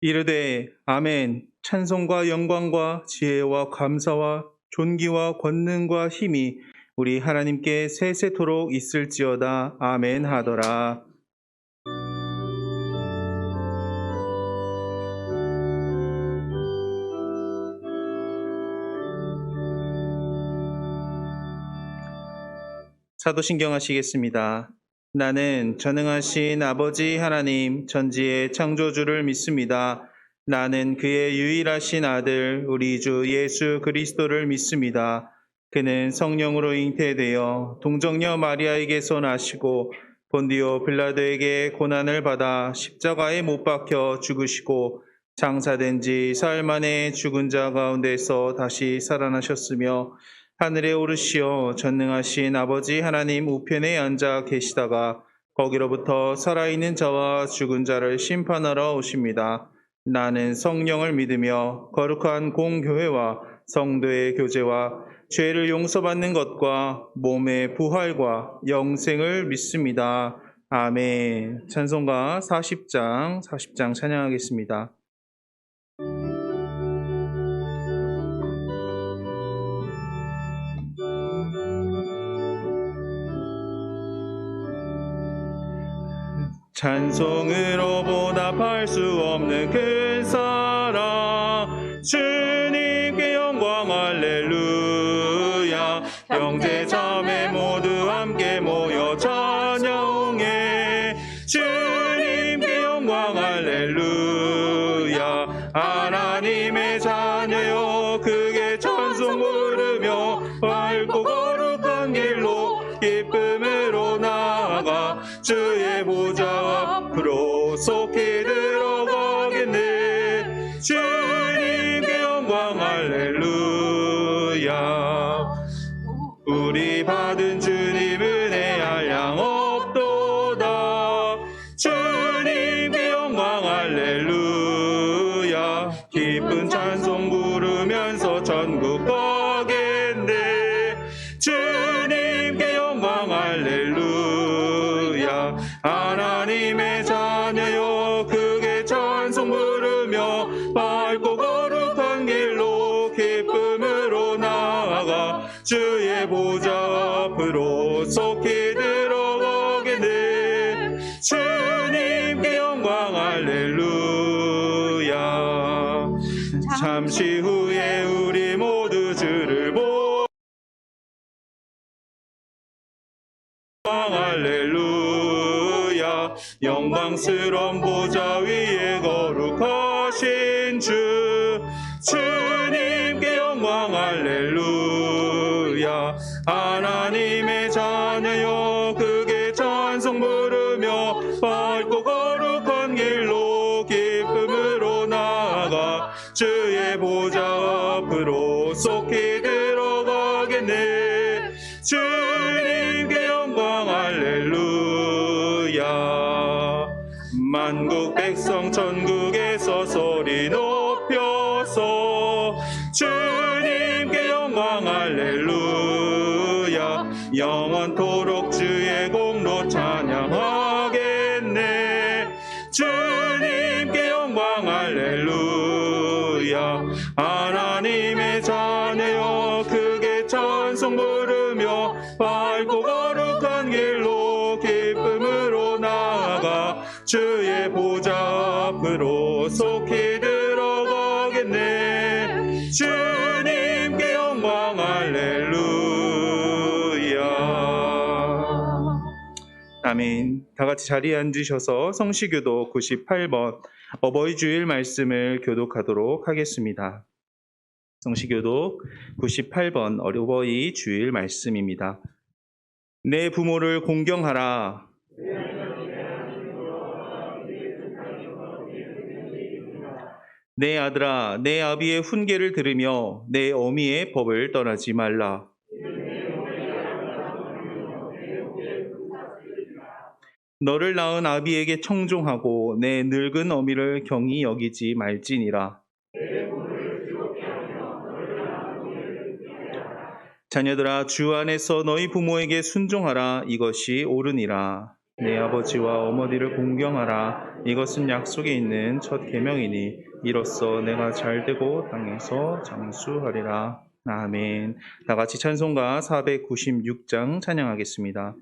이르되 아멘. 찬송과 영광과 지혜와 감사와 존귀와 권능과 힘이 우리 하나님께 세세토록 있을지어다. 아멘 하더라. 사도신경 하시겠습니다. 나는 전능하신 아버지 하나님 전지의 창조주를 믿습니다. 나는 그의 유일하신 아들 우리 주 예수 그리스도를 믿습니다. 그는 성령으로 잉태되어 동정녀 마리아에게서 나시고 본디오 빌라도에게 고난을 받아 십자가에 못 박혀 죽으시고 장사된 지 사흘 만에 죽은 자 가운데서 다시 살아나셨으며 하늘에 오르시어 전능하신 아버지 하나님 우편에 앉아 계시다가 거기로부터 살아있는 자와 죽은 자를 심판하러 오십니다. 나는 성령을 믿으며 거룩한 공교회와 성도의 교제와 죄를 용서받는 것과 몸의 부활과 영생을 믿습니다. 아멘. 찬송가 40장 찬양하겠습니다. 찬송으로 보답할 수 없는 큰 사랑 주님께 영광 할렐루야. 형제 자매 모두 함께 모여 찬양해 주님께 영광 할렐루야. 하나님의 자녀여 크게 찬송 부르며 밝고 거룩한 길로 기쁨으로 나아가 주의 보좌 앞으로 속히 들어가겠네. 주님께 영광 할렐루야. 우리 받은 주님 은혜 한량 없도다. 주님께 영광 할렐루야. 기쁜 찬송 부르면서 전국 가겠네. 주님께 영광 할렐루야. 하나님의 자녀여 크게 찬송 부르며 밝고 거룩한 길로 기쁨으로 나아가 주의 보좌 앞으로 속히 들어가겠네. 주님께 영광 할렐루야. 잠시 후에 우리 모두 주를 보고 할렐루야. 영광스러운 보좌 위에 거룩하신 주 주님께 영광 할렐루야. 하나님의 자녀여 크게 찬송 부르며 밝고 거룩한 길로 기쁨으로 나아가 주의 보좌 앞으로 속히 들어가겠네. 주님께 영광 할렐루야. 만국 백성 천국에서 소리 높여서 주님께 영광 할렐루야. 영원토록 주의 공로 찬양하겠네. 주님께 영광 할렐루야. 하나님의 자녀여 크게 찬송 부르며 밝고 거룩한 길로 기쁨으로 나아가 주의 보좌 앞으로 속히 들어가겠네. 주님께 영광 할렐루야. 아멘. 다 같이 자리에 앉으셔서 성시교독 98번 어버이 주일 말씀을 교독하도록 하겠습니다. 성시교독 98번 어버이 주일 말씀입니다. 내 부모를 공경하라. 내 아들아, 내 아비의 훈계를 들으며 내 어미의 법을 떠나지 말라. 너를 낳은 아비에게 청종하고 내 늙은 어미를 경히 여기지 말지니라. 자녀들아, 주 안에서 너희 부모에게 순종하라. 이것이 옳으니라. 내 아버지와 어머니를 공경하라. 이것은 약속에 있는 첫 계명이니 이로써 내가 잘되고 땅에서 장수하리라. 아멘. 다 같이 찬송가 496장 찬양하겠습니다.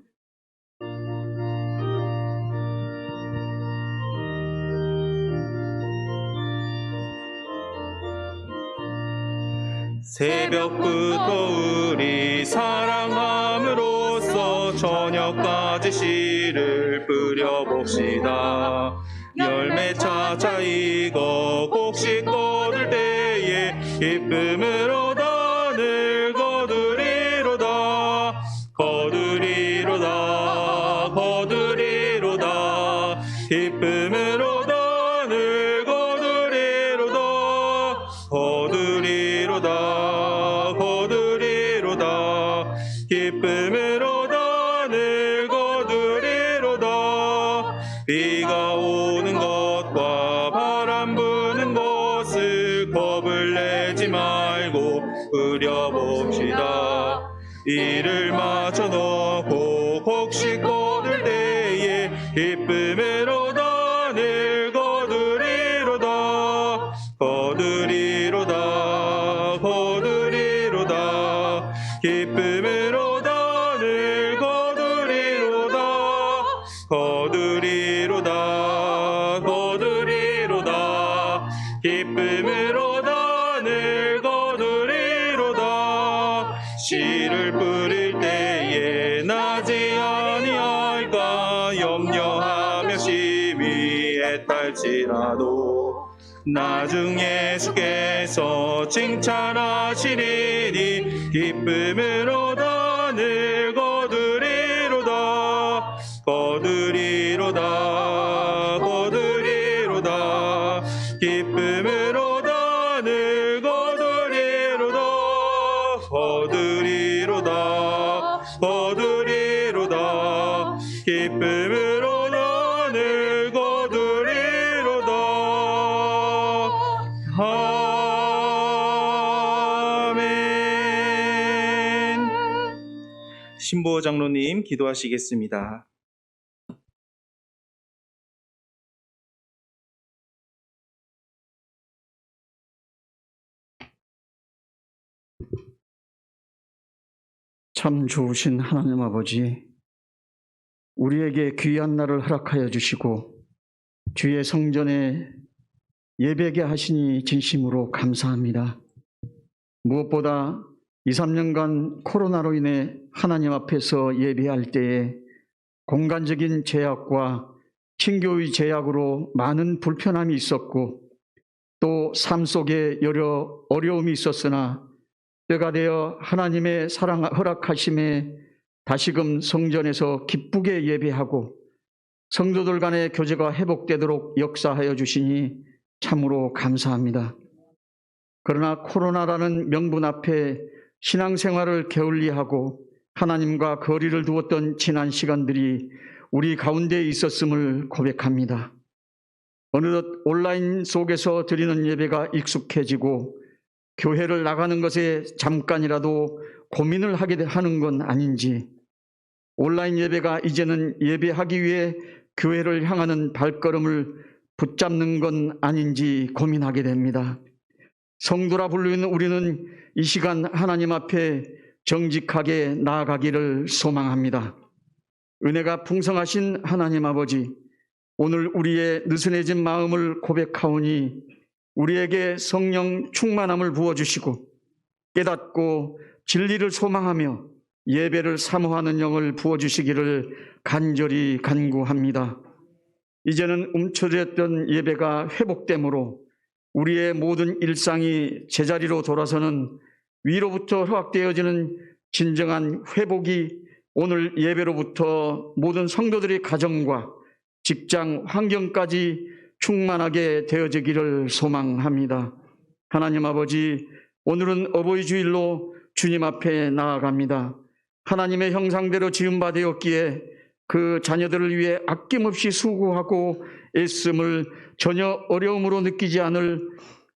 새벽부터 우리 사랑함으로써 저녁까지 씨를 뿌려봅시다. 열매 찾아 익어 곡식 거둘 때에 기쁨으로 단을 거두리로다. 거두리로다. 거두리로다. 기쁨으로 단을 거두리로다. 거두리로다. 거두리로다. 기쁨으로 단을 거두리로다. 비가 오는 것과 바람 부는 것을 겁을 내지 말고 뿌려봅시다. 이를 맞춰 놓고 곡식 거둘 때에 기쁨으로 단을 거두리로다. 거두리로다. 거두리로다. 기쁨으로 단을 거두리로다. 거두리로다. 거두리로다. 기쁨으로 단을 거두리로다. 씨를 뿌릴 때에 나지 아니할까 염려하며 심히 애딸지라도 나중에 주께서 칭찬하시리니 기쁨으로 단을 거두리로다. 거두리로다. 거두리로다. 기쁨으로 단을 거두리로다. 거두리로다. 거두리로다. 기쁨으로 단을 거두리로다. 아멘. 신보호 장로님 기도하시겠습니다. 참 좋으신 하나님 아버지, 우리에게 귀한 날을 허락하여 주시고 주의 성전에 예배게 하시니 진심으로 감사합니다. 무엇보다 2, 3년간 코로나로 인해 하나님 앞에서 예배할 때에 공간적인 제약과 친교의 제약으로 많은 불편함이 있었고 또 삶 속에 여러 어려움이 있었으나 때가 되어 하나님의 사랑 허락하심에 다시금 성전에서 기쁘게 예배하고 성도들 간의 교제가 회복되도록 역사하여 주시니 참으로 감사합니다. 그러나 코로나라는 명분 앞에 신앙생활을 게을리하고 하나님과 거리를 두었던 지난 시간들이 우리 가운데 있었음을 고백합니다. 어느덧 온라인 속에서 드리는 예배가 익숙해지고 교회를 나가는 것에 잠깐이라도 고민을 하게 하는 건 아닌지, 온라인 예배가 이제는 예배하기 위해 교회를 향하는 발걸음을 붙잡는 건 아닌지 고민하게 됩니다. 성도라 불리는 우리는 이 시간 하나님 앞에 정직하게 나아가기를 소망합니다. 은혜가 풍성하신 하나님 아버지, 오늘 우리의 느슨해진 마음을 고백하오니 우리에게 성령 충만함을 부어주시고 깨닫고 진리를 소망하며 예배를 사모하는 영을 부어주시기를 간절히 간구합니다. 이제는 움츠렸던 예배가 회복되므로 우리의 모든 일상이 제자리로 돌아서는 위로부터 허락되어지는 진정한 회복이 오늘 예배로부터 모든 성도들의 가정과 직장 환경까지 충만하게 되어지기를 소망합니다. 하나님 아버지, 오늘은 어버이 주일로 주님 앞에 나아갑니다. 하나님의 형상대로 지음바 되었기에 그 자녀들을 위해 아낌없이 수고하고 애씀을 전혀 어려움으로 느끼지 않을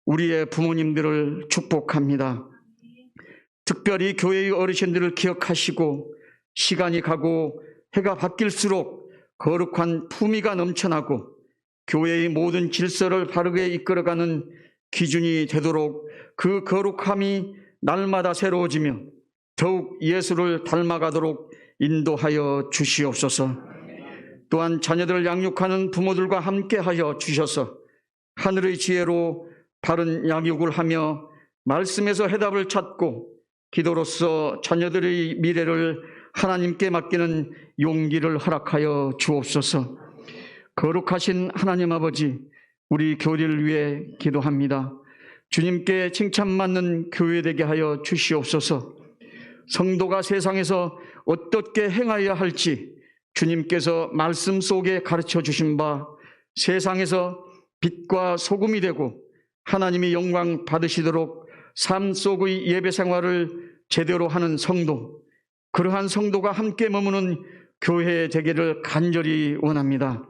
우리의 부모님들을 축복합니다. 특별히 교회의 어르신들을 기억하시고 시간이 가고 해가 바뀔수록 거룩한 품위가 넘쳐나고 교회의 모든 질서를 바르게 이끌어가는 기준이 되도록 그 거룩함이 날마다 새로워지며 더욱 예수를 닮아가도록 인도하여 주시옵소서. 또한 자녀들을 양육하는 부모들과 함께하여 주셔서 하늘의 지혜로 바른 양육을 하며 말씀에서 해답을 찾고 기도로서 자녀들의 미래를 하나님께 맡기는 용기를 허락하여 주옵소서. 거룩하신 하나님 아버지, 우리 교회를 위해 기도합니다. 주님께 칭찬받는 교회 되게 하여 주시옵소서. 성도가 세상에서 어떻게 행하여야 할지 주님께서 말씀 속에 가르쳐 주신 바 세상에서 빛과 소금이 되고 하나님의 영광 받으시도록 삶 속의 예배 생활을 제대로 하는 성도, 그러한 성도가 함께 머무는 교회 되기를 간절히 원합니다.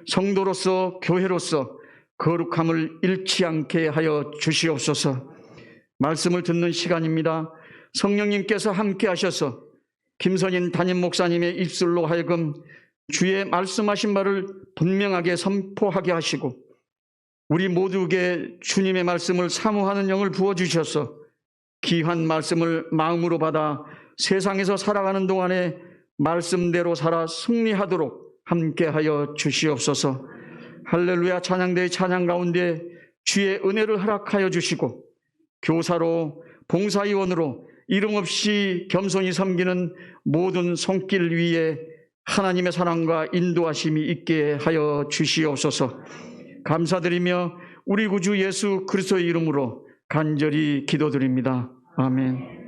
성도로서 교회로서 거룩함을 잃지 않게 하여 주시옵소서. 말씀을 듣는 시간입니다. 성령님께서 함께 하셔서 김선인 담임 목사님의 입술로 하여금 주의 말씀하신 바를 분명하게 선포하게 하시고 우리 모두에게 주님의 말씀을 사모하는 영을 부어주셔서 귀한 말씀을 마음으로 받아 세상에서 살아가는 동안에 말씀대로 살아 승리하도록 함께하여 주시옵소서. 할렐루야 찬양대의 찬양 가운데 주의 은혜를 허락하여 주시고 교사로 봉사위원으로 이름 없이 겸손히 섬기는 모든 손길 위에 하나님의 사랑과 인도하심이 있게 하여 주시옵소서. 감사드리며 우리 구주 예수 그리스도의 이름으로 간절히 기도드립니다. 아멘.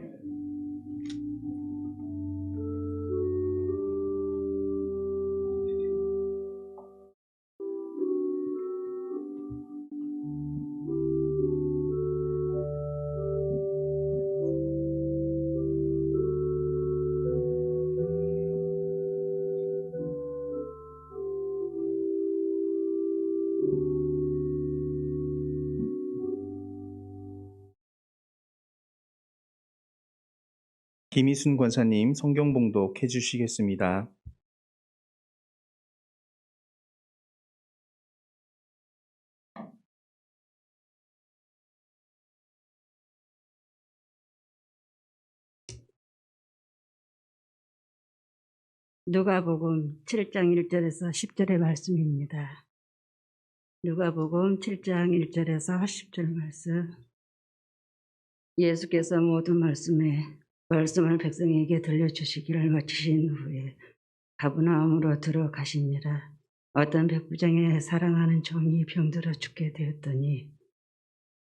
김희순 권사님 성경 봉독해 주시겠습니다. 누가복음 7장 1절에서 10절의 말씀입니다. 누가복음 7장 1절에서 10절 말씀. 예수께서 모든 말씀을 백성에게 들려주시기를 마치신 후에 가버나움으로 들어가시니라. 어떤 백부장의 사랑하는 종이 병들어 죽게 되었더니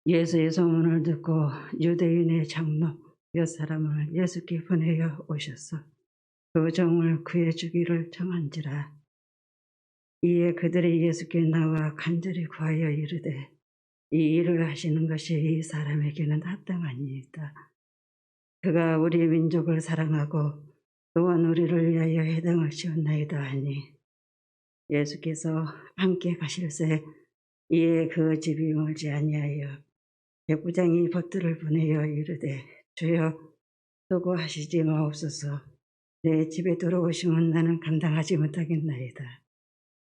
예수의 소문을 듣고 유대인의 장로 몇 사람을 예수께 보내어 오셨어 그 종을 구해주기를 정한지라. 이에 그들이 예수께 나와 간절히 구하여 이르되 이 일을 하시는 것이 이 사람에게는 합당하니이다. 그가 우리 민족을 사랑하고 또한 우리를 위하여 해당을 씌웠나이다 하니 예수께서 함께 가실새 이에 그 집이 멀지 아니하여 백부장이 벗들을 보내어 이르되 주여 수고하시지 마옵소서. 내 집에 들어오시면 나는 감당하지 못하겠나이다.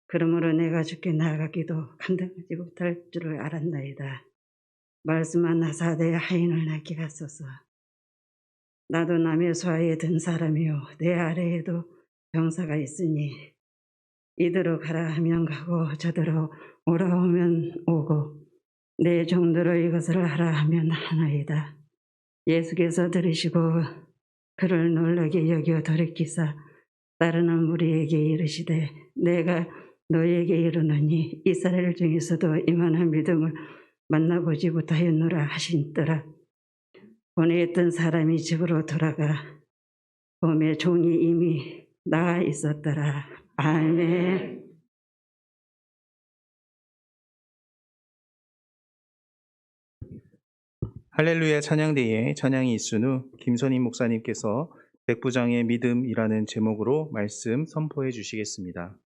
그러므로 내가 주께 나아가기도 감당하지 못할 줄을 알았나이다. 말씀만 하사 내 하인을 낳게 하소서. 나도 남의 소하에 든 사람이요 내 아래에도 병사가 있으니 이대로 가라 하면 가고 저대로 오라 하면 오고 내 종대로 이것을 하라 하면 하나이다. 예수께서 들으시고 그를 놀라게 여겨 돌이키사 따르는 무리에게 이르시되 내가 너희에게 이르노니 이스라엘 중에서도 이만한 믿음을 만나보지 못하였노라 하신더라. 보내었던 사람이 집으로 돌아가 봄에 종이 이미 나가 있었더라. 아멘. 할렐루야 찬양대에 찬양이 있은 후 김선임 목사님께서 백부장의 믿음이라는 제목으로 말씀 선포해 주시겠습니다.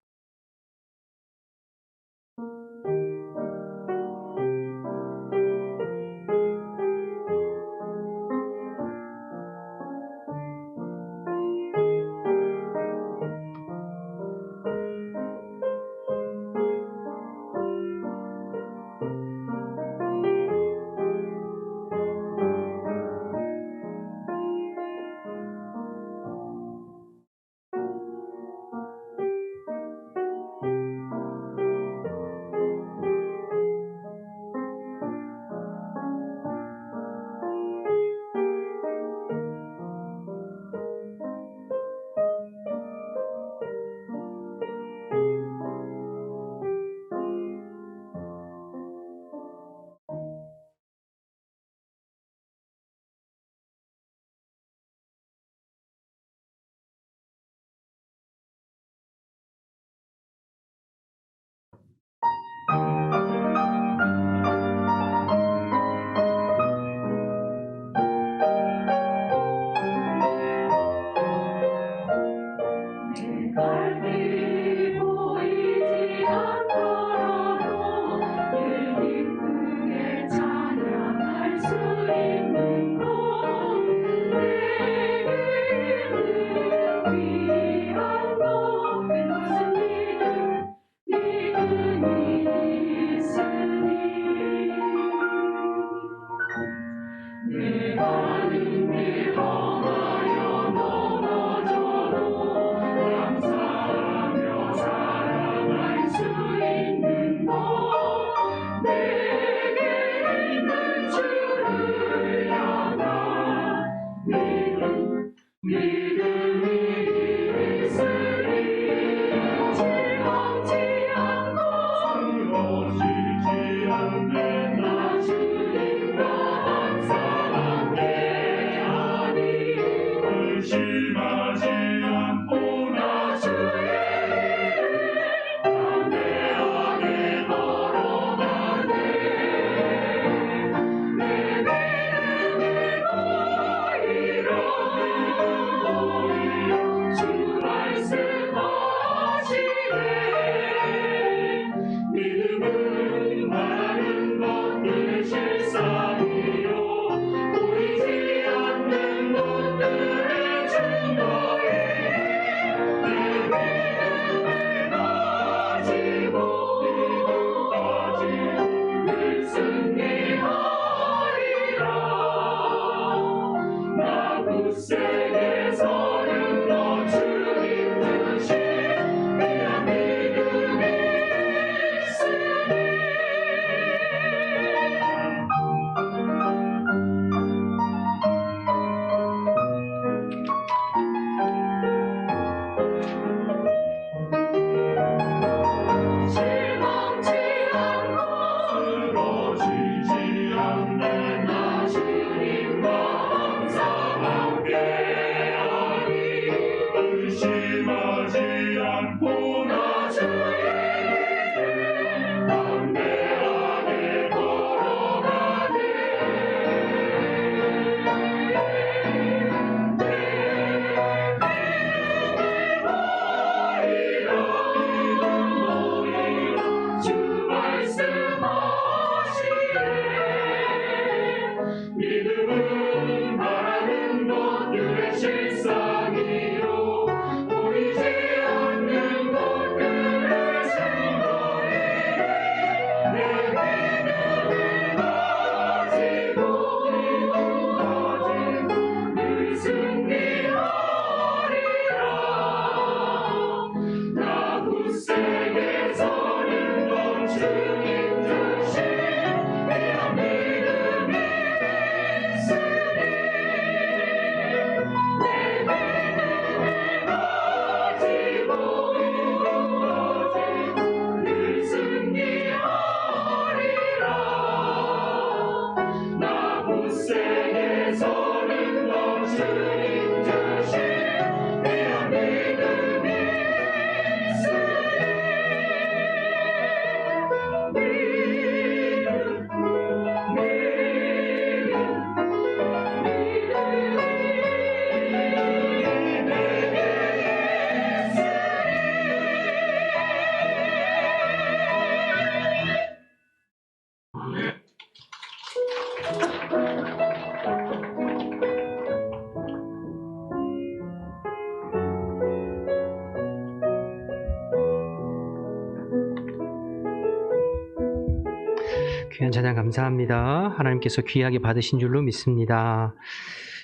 귀한 찬양 감사합니다. 하나님께서 귀하게 받으신 줄로 믿습니다.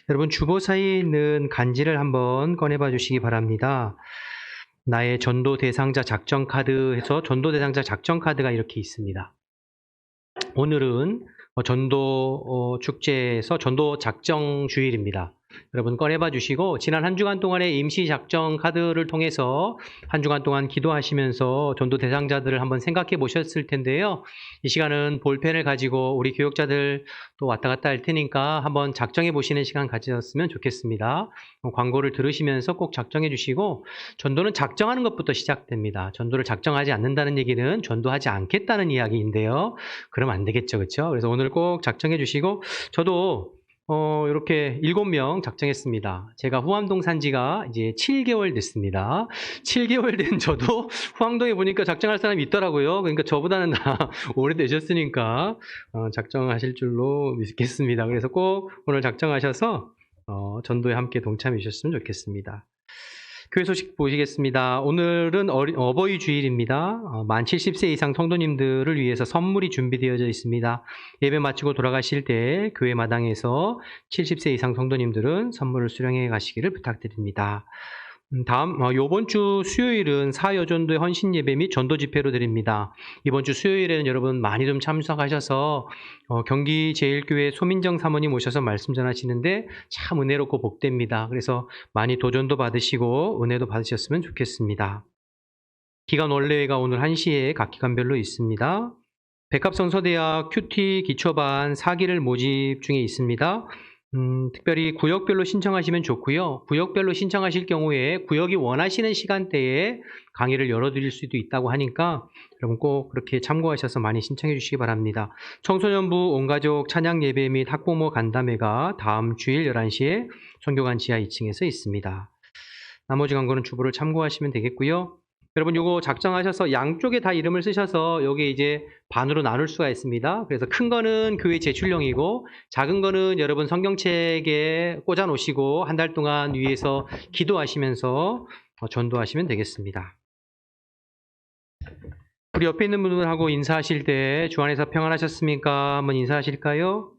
여러분 주보사에 있는 간지를 한번 꺼내봐 주시기 바랍니다. 나의 전도 대상자 작전 카드에서 전도 대상자 작전 카드가 이렇게 있습니다. 오늘은 전도 축제에서 전도 작정 주일입니다. 여러분 꺼내봐 주시고 지난 한 주간 동안의 임시 작정 카드를 통해서 한 주간 동안 기도하시면서 전도 대상자들을 한번 생각해 보셨을 텐데요. 이 시간은 볼펜을 가지고 우리 교역자들 또 왔다 갔다 할 테니까 한번 작정해 보시는 시간 가지셨으면 좋겠습니다. 광고를 들으시면서 꼭 작정해 주시고 전도는 작정하는 것부터 시작됩니다. 전도를 작정하지 않는다는 얘기는 전도하지 않겠다는 이야기인데요. 그러면 안 되겠죠. 그렇죠? 그래서 오늘 꼭 작정해 주시고 저도 이렇게 7명 작정했습니다. 제가 후암동 산지가 이제 7개월 됐습니다. 7개월 된 저도 후암동에 보니까 작정할 사람이 있더라고요. 그러니까 저보다는 다 오래되셨으니까 작정하실 줄로 믿겠습니다. 그래서 꼭 오늘 작정하셔서 전도에 함께 동참해 주셨으면 좋겠습니다. 교회 소식 보시겠습니다. 오늘은 어버이 주일입니다. 만 70세 이상 성도님들을 위해서 선물이 준비되어져 있습니다. 예배 마치고 돌아가실 때 교회 마당에서 70세 이상 성도님들은 선물을 수령해 가시기를 부탁드립니다. 다음 이번 주 수요일은 사여전도의 헌신 예배 및 전도 집회로 드립니다. 이번 주 수요일에는 여러분 많이 좀 참석하셔서 경기 제일교회 소민정 사모님 오셔서 말씀 전하시는데 참 은혜롭고 복됩니다. 그래서 많이 도전도 받으시고 은혜도 받으셨으면 좋겠습니다. 기간 원래회가 오늘 1시에 각 기간별로 있습니다. 백합성서대학 큐티 기초반 4기를 모집 중에 있습니다. 특별히 구역별로 신청하시면 좋고요. 구역별로 신청하실 경우에 구역이 원하시는 시간대에 강의를 열어드릴 수도 있다고 하니까 여러분 꼭 그렇게 참고하셔서 많이 신청해 주시기 바랍니다. 청소년부 온가족 찬양 예배 및 학부모 간담회가 다음 주일 11시에 선교관 지하 2층에서 있습니다. 나머지 광고는 주보를 참고하시면 되겠고요. 여러분 요거 작성하셔서 양쪽에 다 이름을 쓰셔서 요게 이제 반으로 나눌 수가 있습니다. 그래서 큰 거는 교회 제출용이고 작은 거는 여러분 성경책에 꽂아 놓으시고 한 달 동안 위에서 기도하시면서 전도하시면 되겠습니다. 우리 옆에 있는 분들하고 인사하실 때 주 안에서 평안하셨습니까? 한번 인사하실까요?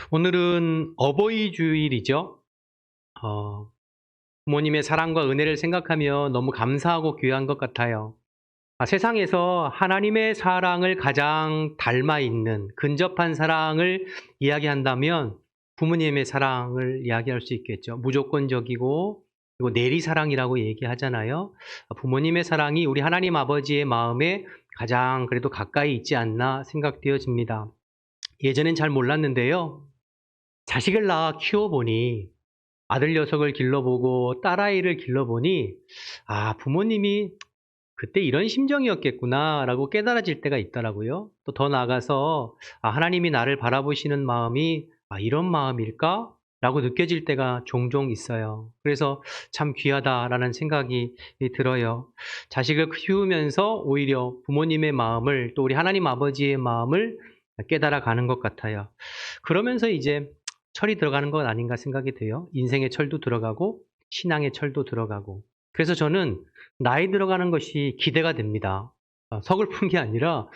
오늘은 어버이 주일이죠. 부모님의 사랑과 은혜를 생각하며 너무 감사하고 귀한 것 같아요. 세상에서 하나님의 사랑을 가장 닮아 있는 근접한 사랑을 이야기한다면 부모님의 사랑을 이야기할 수 있겠죠. 무조건적이고 그리고 내리사랑이라고 얘기하잖아요. 부모님의 사랑이 우리 하나님 아버지의 마음에 가장 그래도 가까이 있지 않나 생각되어집니다. 예전엔 잘 몰랐는데요. 자식을 낳아 키워보니 아들 녀석을 길러보고 딸아이를 길러보니 부모님이 그때 이런 심정이었겠구나라고 깨달아질 때가 있더라고요. 또 더 나아가서 하나님이 나를 바라보시는 마음이 이런 마음일까? 라고 느껴질 때가 종종 있어요. 그래서 참 귀하다라는 생각이 들어요. 자식을 키우면서 오히려 부모님의 마음을 또 우리 하나님 아버지의 마음을 깨달아 가는 것 같아요. 그러면서 이제 철이 들어가는 것 아닌가 생각이 돼요. 인생의 철도 들어가고 신앙의 철도 들어가고. 그래서 저는 나이 들어가는 것이 기대가 됩니다. 서글픈 게 아니라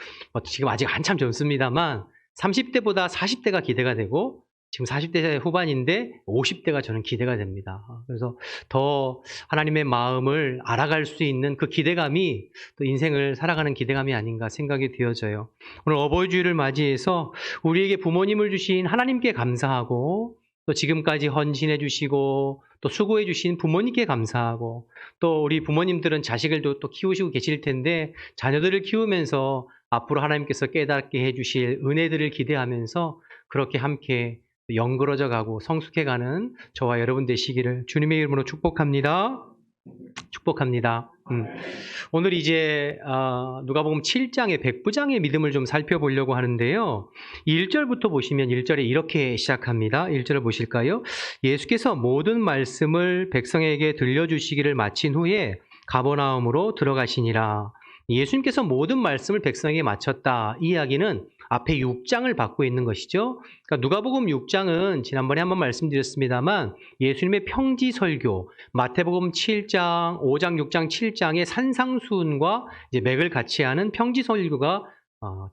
지금 아직 한참 젊습니다만 30대보다 40대가 기대가 되고 지금 40대 후반인데 50대가 저는 기대가 됩니다. 그래서 더 하나님의 마음을 알아갈 수 있는 그 기대감이 또 인생을 살아가는 기대감이 아닌가 생각이 되어져요. 오늘 어버이 주일을 맞이해서 우리에게 부모님을 주신 하나님께 감사하고 또 지금까지 헌신해 주시고 또 수고해 주신 부모님께 감사하고 또 우리 부모님들은 자식을 또 키우시고 계실 텐데 자녀들을 키우면서 앞으로 하나님께서 깨닫게 해 주실 은혜들을 기대하면서 그렇게 함께 영그러져 가고 성숙해 가는 저와 여러분 되시기를 주님의 이름으로 축복합니다. 축복합니다. 오늘 이제 누가복음 7장의 백부장의 믿음을 좀 살펴보려고 하는데요. 1절부터 보시면 1절에 이렇게 시작합니다. 1절을 보실까요? 예수께서 모든 말씀을 백성에게 들려주시기를 마친 후에 가버나움으로 들어가시니라. 예수님께서 모든 말씀을 백성에게 마쳤다. 이 이야기는 앞에 6장을 받고 있는 것이죠. 그러니까 누가복음 6장은 지난번에 한번 말씀드렸습니다만 예수님의 평지 설교, 마태복음 7장, 5장, 6장, 7장의 산상수훈과 이제 맥을 같이 하는 평지 설교가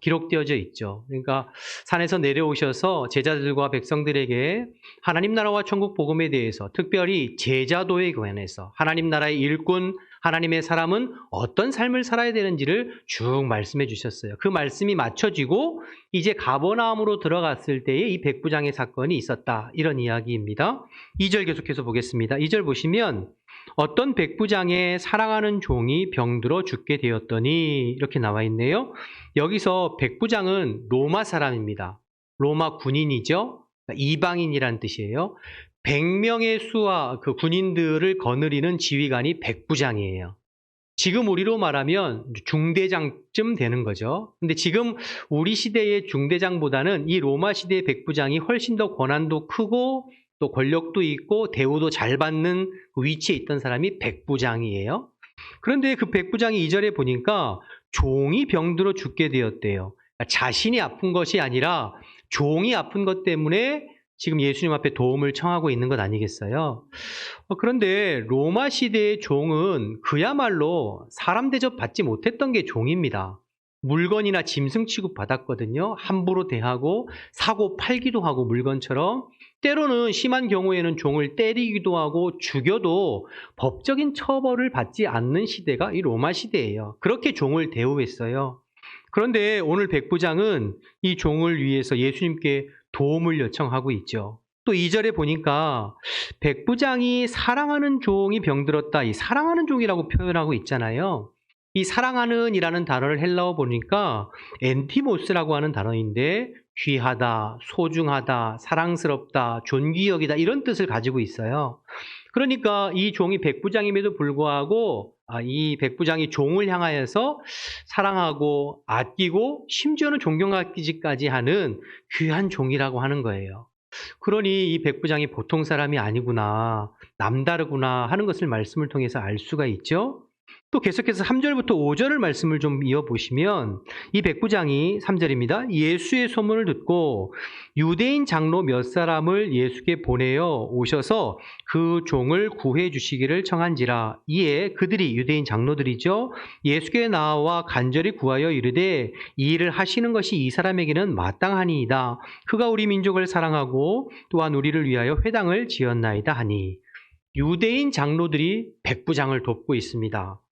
기록되어져 있죠. 그러니까 산에서 내려오셔서 제자들과 백성들에게 하나님 나라와 천국 복음에 대해서 특별히 제자도에 관해서 하나님 나라의 일꾼, 하나님의 사람은 어떤 삶을 살아야 되는지를 쭉 말씀해 주셨어요. 그 말씀이 맞춰지고 이제 가버나움으로 들어갔을 때에 이 백부장의 사건이 있었다. 이런 이야기입니다. 2절 계속해서 보겠습니다. 2절 보시면 어떤 백부장의 사랑하는 종이 병들어 죽게 되었더니 이렇게 나와 있네요. 여기서 백부장은 로마 사람입니다. 로마 군인이죠. 이방인이란 뜻이에요. 100명의 수와 그 군인들을 거느리는 지휘관이 백부장이에요. 지금 우리로 말하면 중대장쯤 되는 거죠. 근데 지금 우리 시대의 중대장보다는 이 로마 시대의 백부장이 훨씬 더 권한도 크고 또 권력도 있고 대우도 잘 받는 그 위치에 있던 사람이 백부장이에요. 그런데 그 백부장이 2절에 보니까 종이 병들어 죽게 되었대요. 그러니까 자신이 아픈 것이 아니라 종이 아픈 것 때문에 지금 예수님 앞에 도움을 청하고 있는 것 아니겠어요? 그런데 로마 시대의 종은 그야말로 사람 대접 받지 못했던 게 종입니다. 물건이나 짐승 취급 받았거든요. 함부로 대하고 사고 팔기도 하고 물건처럼 때로는 심한 경우에는 종을 때리기도 하고 죽여도 법적인 처벌을 받지 않는 시대가 이 로마 시대예요. 그렇게 종을 대우했어요. 그런데 오늘 백부장은 이 종을 위해서 예수님께 도움을 요청하고 있죠. 또 2절에 보니까 백부장이 사랑하는 종이 병들었다. 이 사랑하는 종이라고 표현하고 있잖아요. 이 사랑하는 이라는 단어를 헬라어 보니까 엔티모스라고 하는 단어인데 귀하다, 소중하다, 사랑스럽다, 존귀 여기다 이런 뜻을 가지고 있어요. 그러니까 이 종이 백부장임에도 불구하고 이 백부장이 종을 향하여서 사랑하고 아끼고 심지어는 존경하기까지 하는 귀한 종이라고 하는 거예요. 그러니 이 백부장이 보통 사람이 아니구나, 남다르구나 하는 것을 말씀을 통해서 알 수가 있죠. 또 계속해서 3절부터 5절을 말씀을 좀 이어보시면 이 백부장이 3절입니다. 예수의 소문을 듣고 유대인 장로 몇 사람을 예수께 보내어 오셔서 그 종을 구해 주시기를 청한지라. 이에 그들이, 유대인 장로들이죠, 예수께 나와 간절히 구하여 이르되 이 일을 하시는 것이 이 사람에게는 마땅하니이다. 그가 우리 민족을 사랑하고 또한 우리를 위하여 회당을 지었나이다 하니. 유대인 장로들이 백부장을 돕고 있습니다.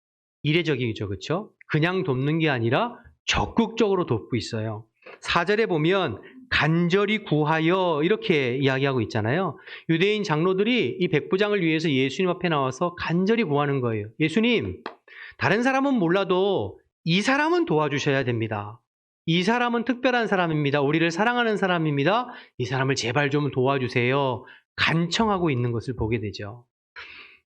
이례적이죠, 그렇죠? 그냥 돕는 게 아니라 적극적으로 돕고 있어요. 4절에 보면 간절히 구하여 이렇게 이야기하고 있잖아요. 유대인 장로들이 이 백부장을 위해서 예수님 앞에 나와서 간절히 구하는 거예요. 예수님, 다른 사람은 몰라도 이 사람은 도와주셔야 됩니다. 이 사람은 특별한 사람입니다. 우리를 사랑하는 사람입니다. 이 사람을 제발 좀 도와주세요. 간청하고 있는 것을 보게 되죠.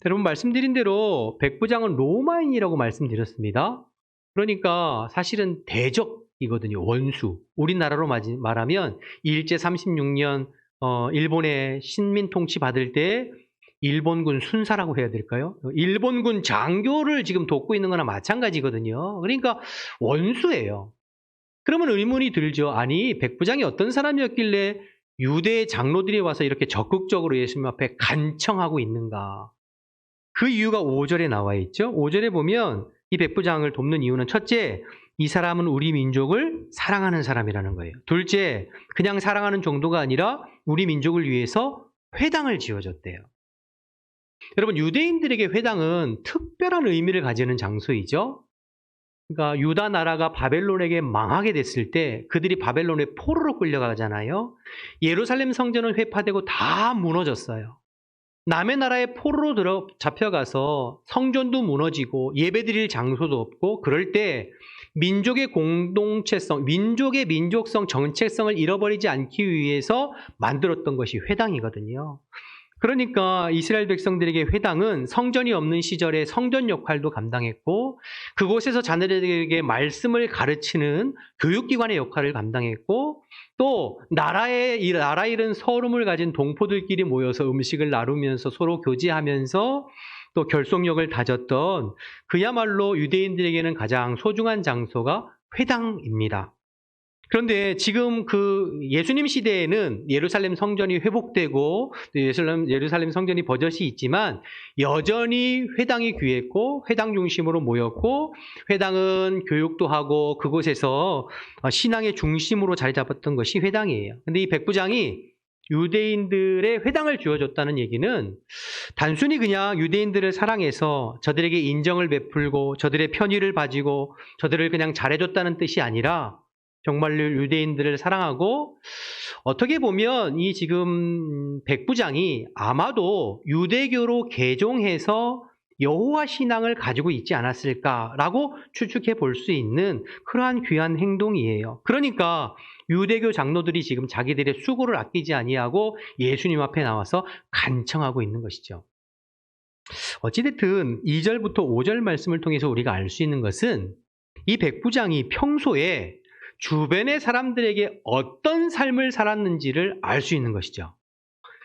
여러분, 말씀드린 대로 백부장은 로마인이라고 말씀드렸습니다. 그러니까 사실은 대적이거든요. 원수. 우리나라로 말하면 일제 36년 일본의 식민 통치 받을 때 일본군 순사라고 해야 될까요? 일본군 장교를 지금 돕고 있는 거나 마찬가지거든요. 그러니까 원수예요. 그러면 의문이 들죠. 아니, 백부장이 어떤 사람이었길래 유대 장로들이 와서 이렇게 적극적으로 예수님 앞에 간청하고 있는가? 그 이유가 5절에 나와 있죠. 5절에 보면 이 백부장을 돕는 이유는 첫째, 이 사람은 우리 민족을 사랑하는 사람이라는 거예요. 둘째, 그냥 사랑하는 정도가 아니라 우리 민족을 위해서 회당을 지어줬대요. 여러분, 유대인들에게 회당은 특별한 의미를 가지는 장소이죠. 그러니까 유다 나라가 바벨론에게 망하게 됐을 때 그들이 바벨론에 포로로 끌려가잖아요. 예루살렘 성전은 회파되고 다 무너졌어요. 남의 나라에 포로로 잡혀가서 성전도 무너지고 예배드릴 장소도 없고, 그럴 때 민족의 공동체성, 민족의 민족성, 정체성을 잃어버리지 않기 위해서 만들었던 것이 회당이거든요. 그러니까 이스라엘 백성들에게 회당은 성전이 없는 시절에 성전 역할도 감당했고, 그곳에서 자녀들에게 말씀을 가르치는 교육기관의 역할을 감당했고, 또 나라 잃은 서름을 가진 동포들끼리 모여서 음식을 나누면서 서로 교제하면서 또 결속력을 다졌던, 그야말로 유대인들에게는 가장 소중한 장소가 회당입니다. 그런데 지금 그 예수님 시대에는 예루살렘 성전이 회복되고 예루살렘 성전이 버젓이 있지만 여전히 회당이 귀했고 회당 중심으로 모였고, 회당은 교육도 하고 그곳에서 신앙의 중심으로 자리 잡았던 것이 회당이에요. 근데 이 백부장이 유대인들의 회당을 주어줬다는 얘기는 단순히 그냥 유대인들을 사랑해서 저들에게 인정을 베풀고 저들의 편의를 봐주고 저들을 그냥 잘해줬다는 뜻이 아니라, 정말로 유대인들을 사랑하고, 어떻게 보면 이 지금 백부장이 아마도 유대교로 개종해서 여호와 신앙을 가지고 있지 않았을까라고 추측해 볼 수 있는 그러한 귀한 행동이에요. 그러니까 유대교 장로들이 지금 자기들의 수고를 아끼지 아니하고 예수님 앞에 나와서 간청하고 있는 것이죠. 어찌됐든 2절부터 5절 말씀을 통해서 우리가 알 수 있는 것은 이 백부장이 평소에 주변의 사람들에게 어떤 삶을 살았는지를 알 수 있는 것이죠.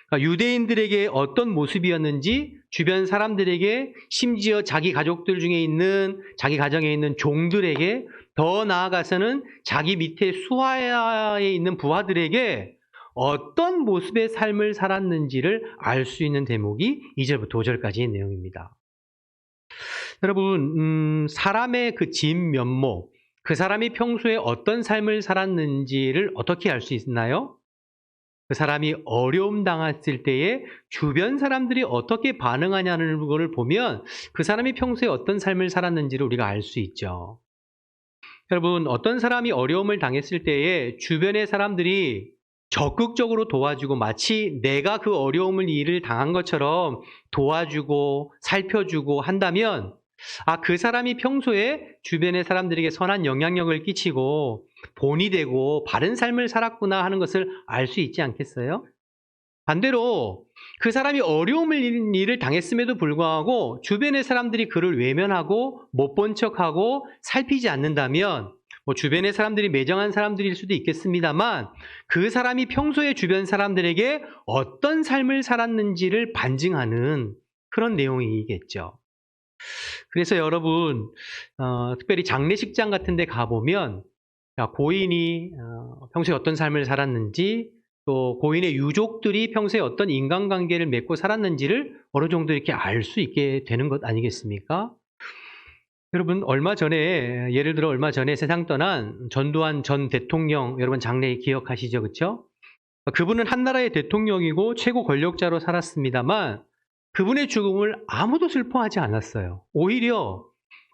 그러니까 유대인들에게 어떤 모습이었는지, 주변 사람들에게, 심지어 자기 가족들 중에 있는, 자기 가정에 있는 종들에게, 더 나아가서는 자기 밑에 수하에 있는 부하들에게 어떤 모습의 삶을 살았는지를 알 수 있는 대목이 2절부터 5절까지의 내용입니다. 여러분, 사람의 그 진면목, 그 사람이 평소에 어떤 삶을 살았는지를 어떻게 알 수 있나요? 그 사람이 어려움 당했을 때에 주변 사람들이 어떻게 반응하냐는 것을 보면 그 사람이 평소에 어떤 삶을 살았는지를 우리가 알 수 있죠. 여러분, 어떤 사람이 어려움을 당했을 때에 주변의 사람들이 적극적으로 도와주고 마치 내가 그 어려움을 일을 당한 것처럼 도와주고 살펴주고 한다면, 그 사람이 평소에 주변의 사람들에게 선한 영향력을 끼치고 본이 되고 바른 삶을 살았구나 하는 것을 알 수 있지 않겠어요? 반대로 그 사람이 어려움을 일을 당했음에도 불구하고 주변의 사람들이 그를 외면하고 못 본 척하고 살피지 않는다면 뭐 주변의 사람들이 매정한 사람들일 수도 있겠습니다만 그 사람이 평소에 주변 사람들에게 어떤 삶을 살았는지를 반증하는 그런 내용이겠죠. 그래서 여러분 특별히 장례식장 같은 데 가보면 고인이 평소에 어떤 삶을 살았는지 또 고인의 유족들이 평소에 어떤 인간관계를 맺고 살았는지를 어느 정도 이렇게 알 수 있게 되는 것 아니겠습니까? 여러분 예를 들어 얼마 전에 세상 떠난 전두환 전 대통령 여러분 장례 기억하시죠? 그렇죠? 그분은 한 나라의 대통령이고 최고 권력자로 살았습니다만 그분의 죽음을 아무도 슬퍼하지 않았어요. 오히려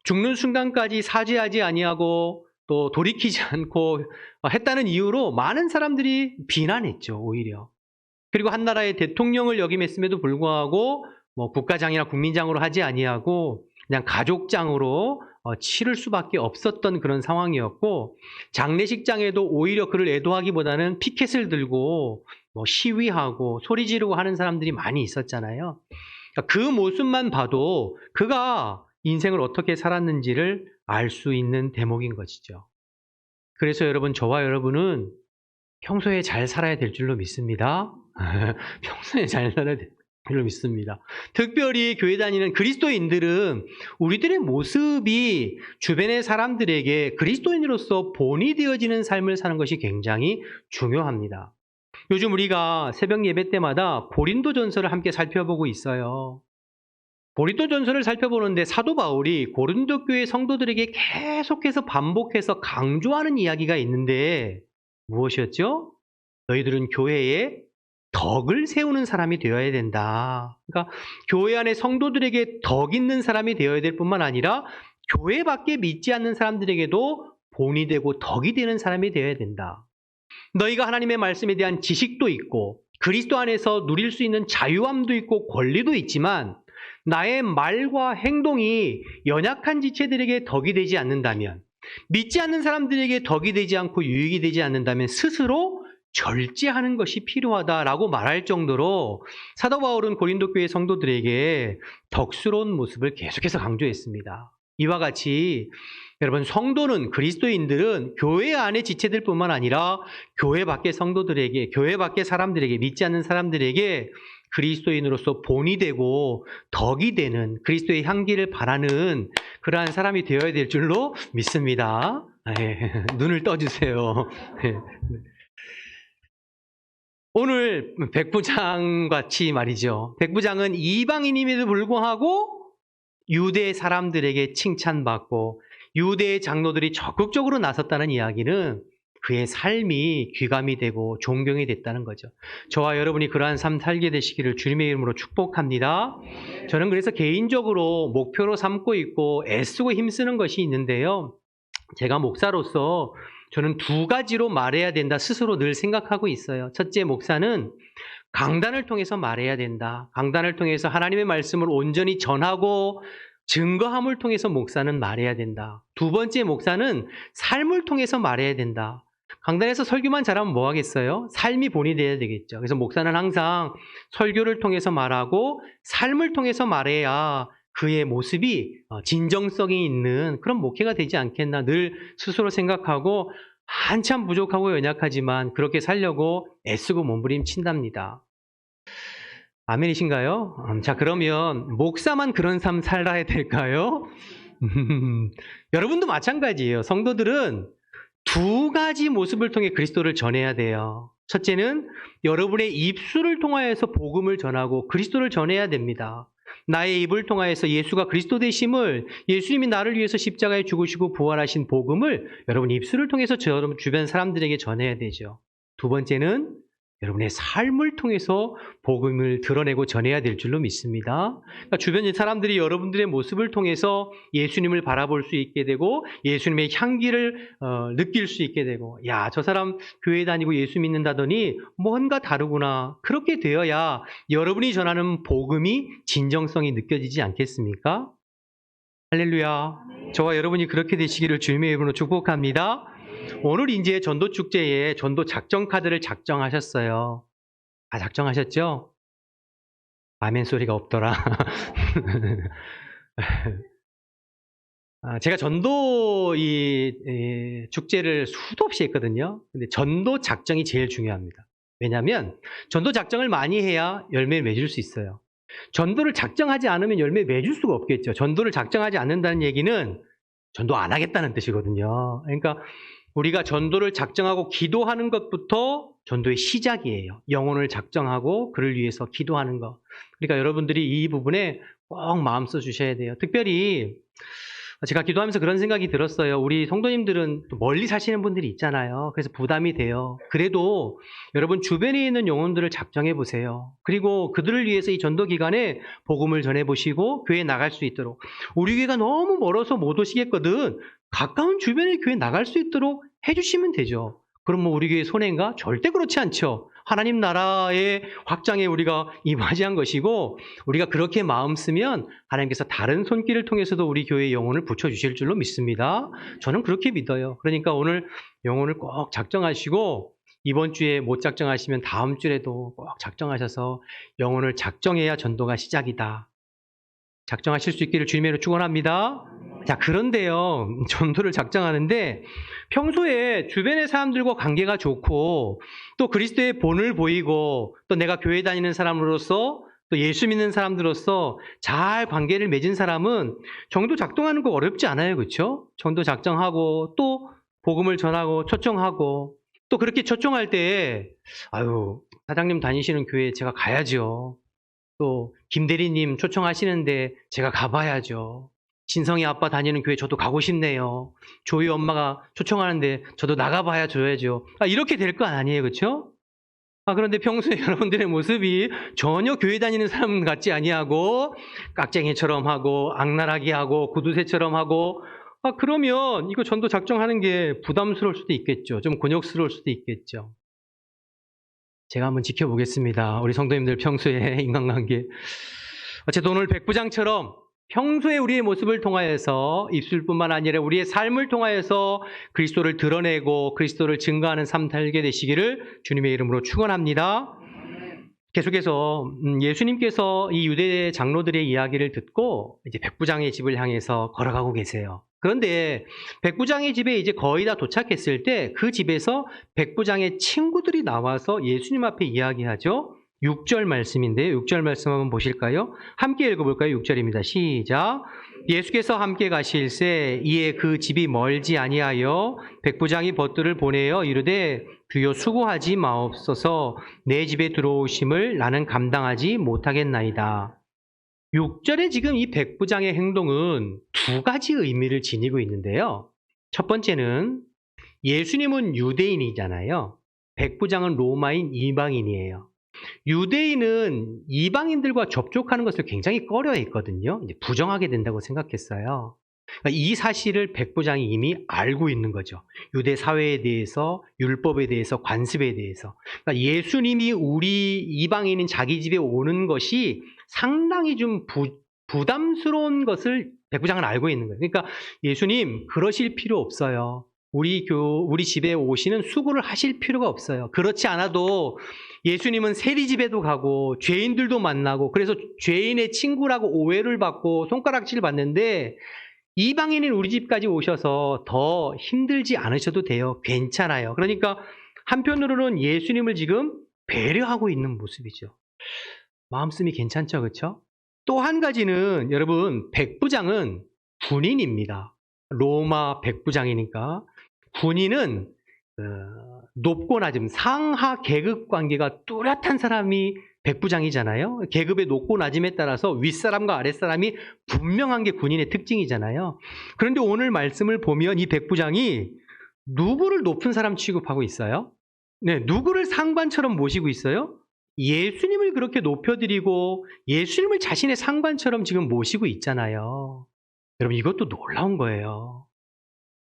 죽는 순간까지 사죄하지 아니하고 또 돌이키지 않고 했다는 이유로 많은 사람들이 비난했죠. 오히려. 그리고 한 나라의 대통령을 역임했음에도 불구하고 뭐 국가장이나 국민장으로 하지 아니하고 그냥 가족장으로 치를 수밖에 없었던 그런 상황이었고 장례식장에도 오히려 그를 애도하기보다는 피켓을 들고 뭐 시위하고 소리 지르고 하는 사람들이 많이 있었잖아요. 그 모습만 봐도 그가 인생을 어떻게 살았는지를 알 수 있는 대목인 것이죠. 그래서 여러분, 저와 여러분은 평소에 잘 살아야 될 줄로 믿습니다. 평소에 잘 살아야 될 줄로 믿습니다. 특별히 교회 다니는 그리스도인들은 우리들의 모습이 주변의 사람들에게 그리스도인으로서 본이 되어지는 삶을 사는 것이 굉장히 중요합니다. 요즘 우리가 새벽 예배 때마다 고린도전서를 함께 살펴보고 있어요. 고린도전서를 살펴보는데 사도 바울이 고린도 교회 성도들에게 계속해서 반복해서 강조하는 이야기가 있는데 무엇이었죠? 너희들은 교회에 덕을 세우는 사람이 되어야 된다. 그러니까 교회 안에 성도들에게 덕 있는 사람이 되어야 될 뿐만 아니라 교회 밖에 믿지 않는 사람들에게도 본이 되고 덕이 되는 사람이 되어야 된다. 너희가 하나님의 말씀에 대한 지식도 있고 그리스도 안에서 누릴 수 있는 자유함도 있고 권리도 있지만 나의 말과 행동이 연약한 지체들에게 덕이 되지 않는다면, 믿지 않는 사람들에게 덕이 되지 않고 유익이 되지 않는다면 스스로 절제하는 것이 필요하다라고 말할 정도로 사도 바울은 고린도 교회 성도들에게 덕스러운 모습을 계속해서 강조했습니다. 이와 같이 여러분, 성도는, 그리스도인들은 교회 안의 지체들뿐만 아니라 교회 밖의 성도들에게, 교회 밖의 사람들에게, 믿지 않는 사람들에게 그리스도인으로서 본이 되고 덕이 되는 그리스도의 향기를 바라는 그러한 사람이 되어야 될 줄로 믿습니다. 눈을 떠주세요. 오늘 백부장 같이 말이죠. 백부장은 이방인임에도 불구하고 유대 사람들에게 칭찬받고 유대의 장로들이 적극적으로 나섰다는 이야기는 그의 삶이 귀감이 되고 존경이 됐다는 거죠. 저와 여러분이 그러한 삶 살게 되시기를 주님의 이름으로 축복합니다. 저는 그래서 개인적으로 목표로 삼고 있고 애쓰고 힘쓰는 것이 있는데요. 제가 목사로서 저는 두 가지로 말해야 된다 스스로 늘 생각하고 있어요. 첫째, 목사는 강단을 통해서 말해야 된다. 강단을 통해서 하나님의 말씀을 온전히 전하고 증거함을 통해서 목사는 말해야 된다. 두 번째, 목사는 삶을 통해서 말해야 된다. 강단에서 설교만 잘하면 뭐 하겠어요? 삶이 본이 돼야 되겠죠. 그래서 목사는 항상 설교를 통해서 말하고 삶을 통해서 말해야 그의 모습이 진정성이 있는 그런 목회가 되지 않겠나 늘 스스로 생각하고 한참 부족하고 연약하지만 그렇게 살려고 애쓰고 몸부림친답니다. 아멘이신가요? 자, 그러면 목사만 그런 삶 살아야 될까요? 여러분도 마찬가지예요. 성도들은 두 가지 모습을 통해 그리스도를 전해야 돼요. 첫째는 여러분의 입술을 통하여서 복음을 전하고 그리스도를 전해야 됩니다. 나의 입을 통하여서 예수가 그리스도 되심을, 예수님이 나를 위해서 십자가에 죽으시고 부활하신 복음을 여러분 입술을 통해서 주변 사람들에게 전해야 되죠. 두 번째는 여러분의 삶을 통해서 복음을 드러내고 전해야 될 줄로 믿습니다. 그러니까 주변 사람들이 여러분들의 모습을 통해서 예수님을 바라볼 수 있게 되고 예수님의 향기를 느낄 수 있게 되고, 야, 저 사람 교회 다니고 예수 믿는다더니 뭔가 다르구나. 그렇게 되어야 여러분이 전하는 복음이 진정성이 느껴지지 않겠습니까? 할렐루야. 저와 여러분이 그렇게 되시기를 주님의 이름으로 축복합니다. 오늘 이제 전도 축제에 전도 작전 카드를 작성하셨어요. 다 작성하셨죠? 아멘 소리가 없더라. 제가 전도 축제를 수도 없이 했거든요. 근데 전도 작정이 제일 중요합니다. 왜냐하면 전도 작정을 많이 해야 열매를 맺을 수 있어요. 전도를 작정하지 않으면 열매 맺을 수가 없겠죠. 전도를 작정하지 않는다는 얘기는 전도 안 하겠다는 뜻이거든요. 그러니까 우리가 전도를 작정하고 기도하는 것부터 전도의 시작이에요. 영혼을 작정하고 그를 위해서 기도하는 것. 그러니까 여러분들이 이 부분에 꼭 마음 써 주셔야 돼요. 특별히 제가 기도하면서 그런 생각이 들었어요. 우리 성도님들은 또 멀리 사시는 분들이 있잖아요. 그래서 부담이 돼요. 그래도 여러분 주변에 있는 영혼들을 작정해 보세요. 그리고 그들을 위해서 이 전도 기간에 복음을 전해 보시고 교회에 나갈 수 있도록. 우리 교회가 너무 멀어서 못 오시겠거든. 가까운 주변의 교회에 나갈 수 있도록 해주시면 되죠. 그럼 뭐 우리 교회 손해인가? 절대 그렇지 않죠. 하나님 나라의 확장에 우리가 임하지한 것이고, 우리가 그렇게 마음 쓰면 하나님께서 다른 손길을 통해서도 우리 교회의 영혼을 붙여주실 줄로 믿습니다. 저는 그렇게 믿어요. 그러니까 오늘 영혼을 꼭 작정하시고, 이번 주에 못 작정하시면 다음 주에도 꼭 작정하셔서 영혼을 작정해야 전도가 시작이다. 작정하실 수 있기를 주님으로 축원합니다. 자, 그런데요, 전도를 작정하는데 평소에 주변의 사람들과 관계가 좋고 또 그리스도의 본을 보이고 또 내가 교회 다니는 사람으로서 또 예수 믿는 사람들로서 잘 관계를 맺은 사람은 전도 작정하는 거 어렵지 않아요. 그렇죠? 전도 작정하고 또 복음을 전하고 초청하고 또 그렇게 초청할 때 사장님 다니시는 교회에 제가 가야죠. 또 김대리님 초청하시는데 제가 가봐야죠. 진성이 아빠 다니는 교회 저도 가고 싶네요. 조이 엄마가 초청하는데 저도 나가봐야 줘야죠. 이렇게 될 거 아니에요. 그렇죠? 그런데 평소에 여러분들의 모습이 전혀 교회 다니는 사람 같지 아니하고 깍쟁이처럼 하고 악랄하게 하고 구두쇠처럼 하고 그러면 이거 전도 작정하는 게 부담스러울 수도 있겠죠. 좀 곤욕스러울 수도 있겠죠. 제가 한번 지켜보겠습니다. 우리 성도님들 평소에 인간관계. 어쨌든 오늘 백부장처럼 평소에 우리의 모습을 통하여서 입술뿐만 아니라 우리의 삶을 통하여서 그리스도를 드러내고 그리스도를 증거하는 삶 살게 되시기를 주님의 이름으로 축원합니다. 계속해서 예수님께서 이 유대 장로들의 이야기를 듣고 이제 백부장의 집을 향해서 걸어가고 계세요. 그런데 백부장의 집에 이제 거의 다 도착했을 때 그 집에서 백부장의 친구들이 나와서 예수님 앞에 이야기하죠. 6절 말씀인데요. 6절 말씀 한번 보실까요? 함께 읽어볼까요? 6절입니다. 시작. 예수께서 함께 가실새 이에 그 집이 멀지 아니하여 백부장이 벗들을 보내어 이르되 주여 수고하지 마옵소서 내 집에 들어오심을 나는 감당하지 못하겠나이다. 6절에 지금 이 백부장의 행동은 두 가지 의미를 지니고 있는데요. 첫 번째는 예수님은 유대인이잖아요. 백부장은 로마인 이방인이에요. 유대인은 이방인들과 접촉하는 것을 굉장히 꺼려했거든요. 이제 부정하게 된다고 생각했어요. 그러니까 이 사실을 백부장이 이미 알고 있는 거죠. 유대 사회에 대해서, 율법에 대해서, 관습에 대해서. 그러니까 예수님이 우리 이방인인 자기 집에 오는 것이 상당히 좀 부담스러운 것을 백부장은 알고 있는 거예요. 그러니까 예수님 그러실 필요 없어요. 우리 집에 오시는 수고를 하실 필요가 없어요. 그렇지 않아도 예수님은 세리 집에도 가고 죄인들도 만나고 그래서 죄인의 친구라고 오해를 받고 손가락질을 받는데 이방인인 우리 집까지 오셔서 더 힘들지 않으셔도 돼요. 괜찮아요. 그러니까 한편으로는 예수님을 지금 배려하고 있는 모습이죠. 마음씀이 괜찮죠, 그렇죠? 또 한 가지는 여러분 백부장은 군인입니다. 로마 백부장이니까 군인은 높고 낮음 상하 계급 관계가 뚜렷한 사람이 백부장이잖아요. 계급의 높고 낮음에 따라서 윗사람과 아랫사람이 분명한 게 군인의 특징이잖아요. 그런데 오늘 말씀을 보면 이 백부장이 누구를 높은 사람 취급하고 있어요? 네, 누구를 상관처럼 모시고 있어요? 예수님을 그렇게 높여드리고 예수님을 자신의 상관처럼 지금 모시고 있잖아요. 여러분 이것도 놀라운 거예요.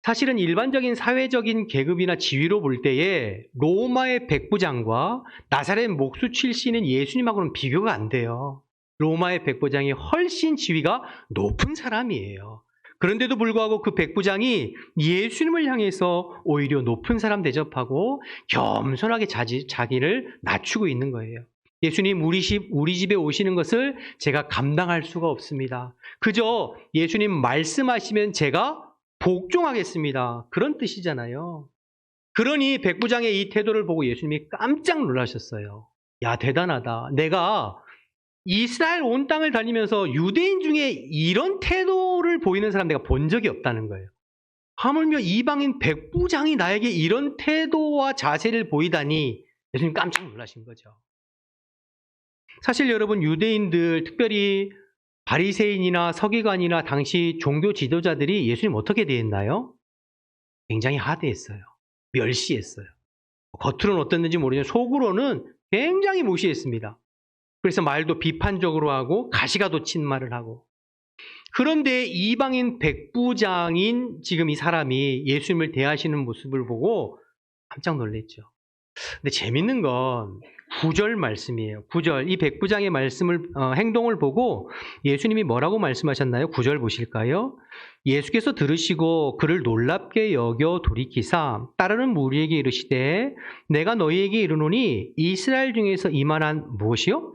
사실은 일반적인 사회적인 계급이나 지위로 볼 때에 로마의 백부장과 나사렛 목수 출신인 예수님하고는 비교가 안 돼요. 로마의 백부장이 훨씬 지위가 높은 사람이에요. 그런데도 불구하고 그 백부장이 예수님을 향해서 오히려 높은 사람 대접하고 겸손하게 자기를 낮추고 있는 거예요. 예수님 우리 집에 오시는 것을 제가 감당할 수가 없습니다. 그저 예수님 말씀하시면 제가 복종하겠습니다. 그런 뜻이잖아요. 그러니 백부장의 이 태도를 보고 예수님이 깜짝 놀라셨어요. 야, 대단하다. 내가 이스라엘 온 땅을 다니면서 유대인 중에 이런 태도를 보이는 사람 내가 본 적이 없다는 거예요. 하물며 이방인 백부장이 나에게 이런 태도와 자세를 보이다니 예수님 깜짝 놀라신 거죠. 사실 여러분, 유대인들, 특별히 바리새인이나 서기관이나 당시 종교 지도자들이 예수님 어떻게 대했나요? 굉장히 하대했어요. 멸시했어요. 겉으로는 어땠는지 모르지만 속으로는 굉장히 무시했습니다. 그래서 말도 비판적으로 하고 가시가 돋친 말을 하고. 그런데 이방인 백부장인 지금 이 사람이 예수님을 대하시는 모습을 보고 깜짝 놀랐죠. 근데 재밌는 건 9절 말씀이에요. 9절. 이 백부장의 행동을 보고 예수님이 뭐라고 말씀하셨나요? 9절 보실까요? 예수께서 들으시고 그를 놀랍게 여겨 돌이키사 따르는 무리에게 이르시되 내가 너희에게 이르노니 이스라엘 중에서 이만한 무엇이요?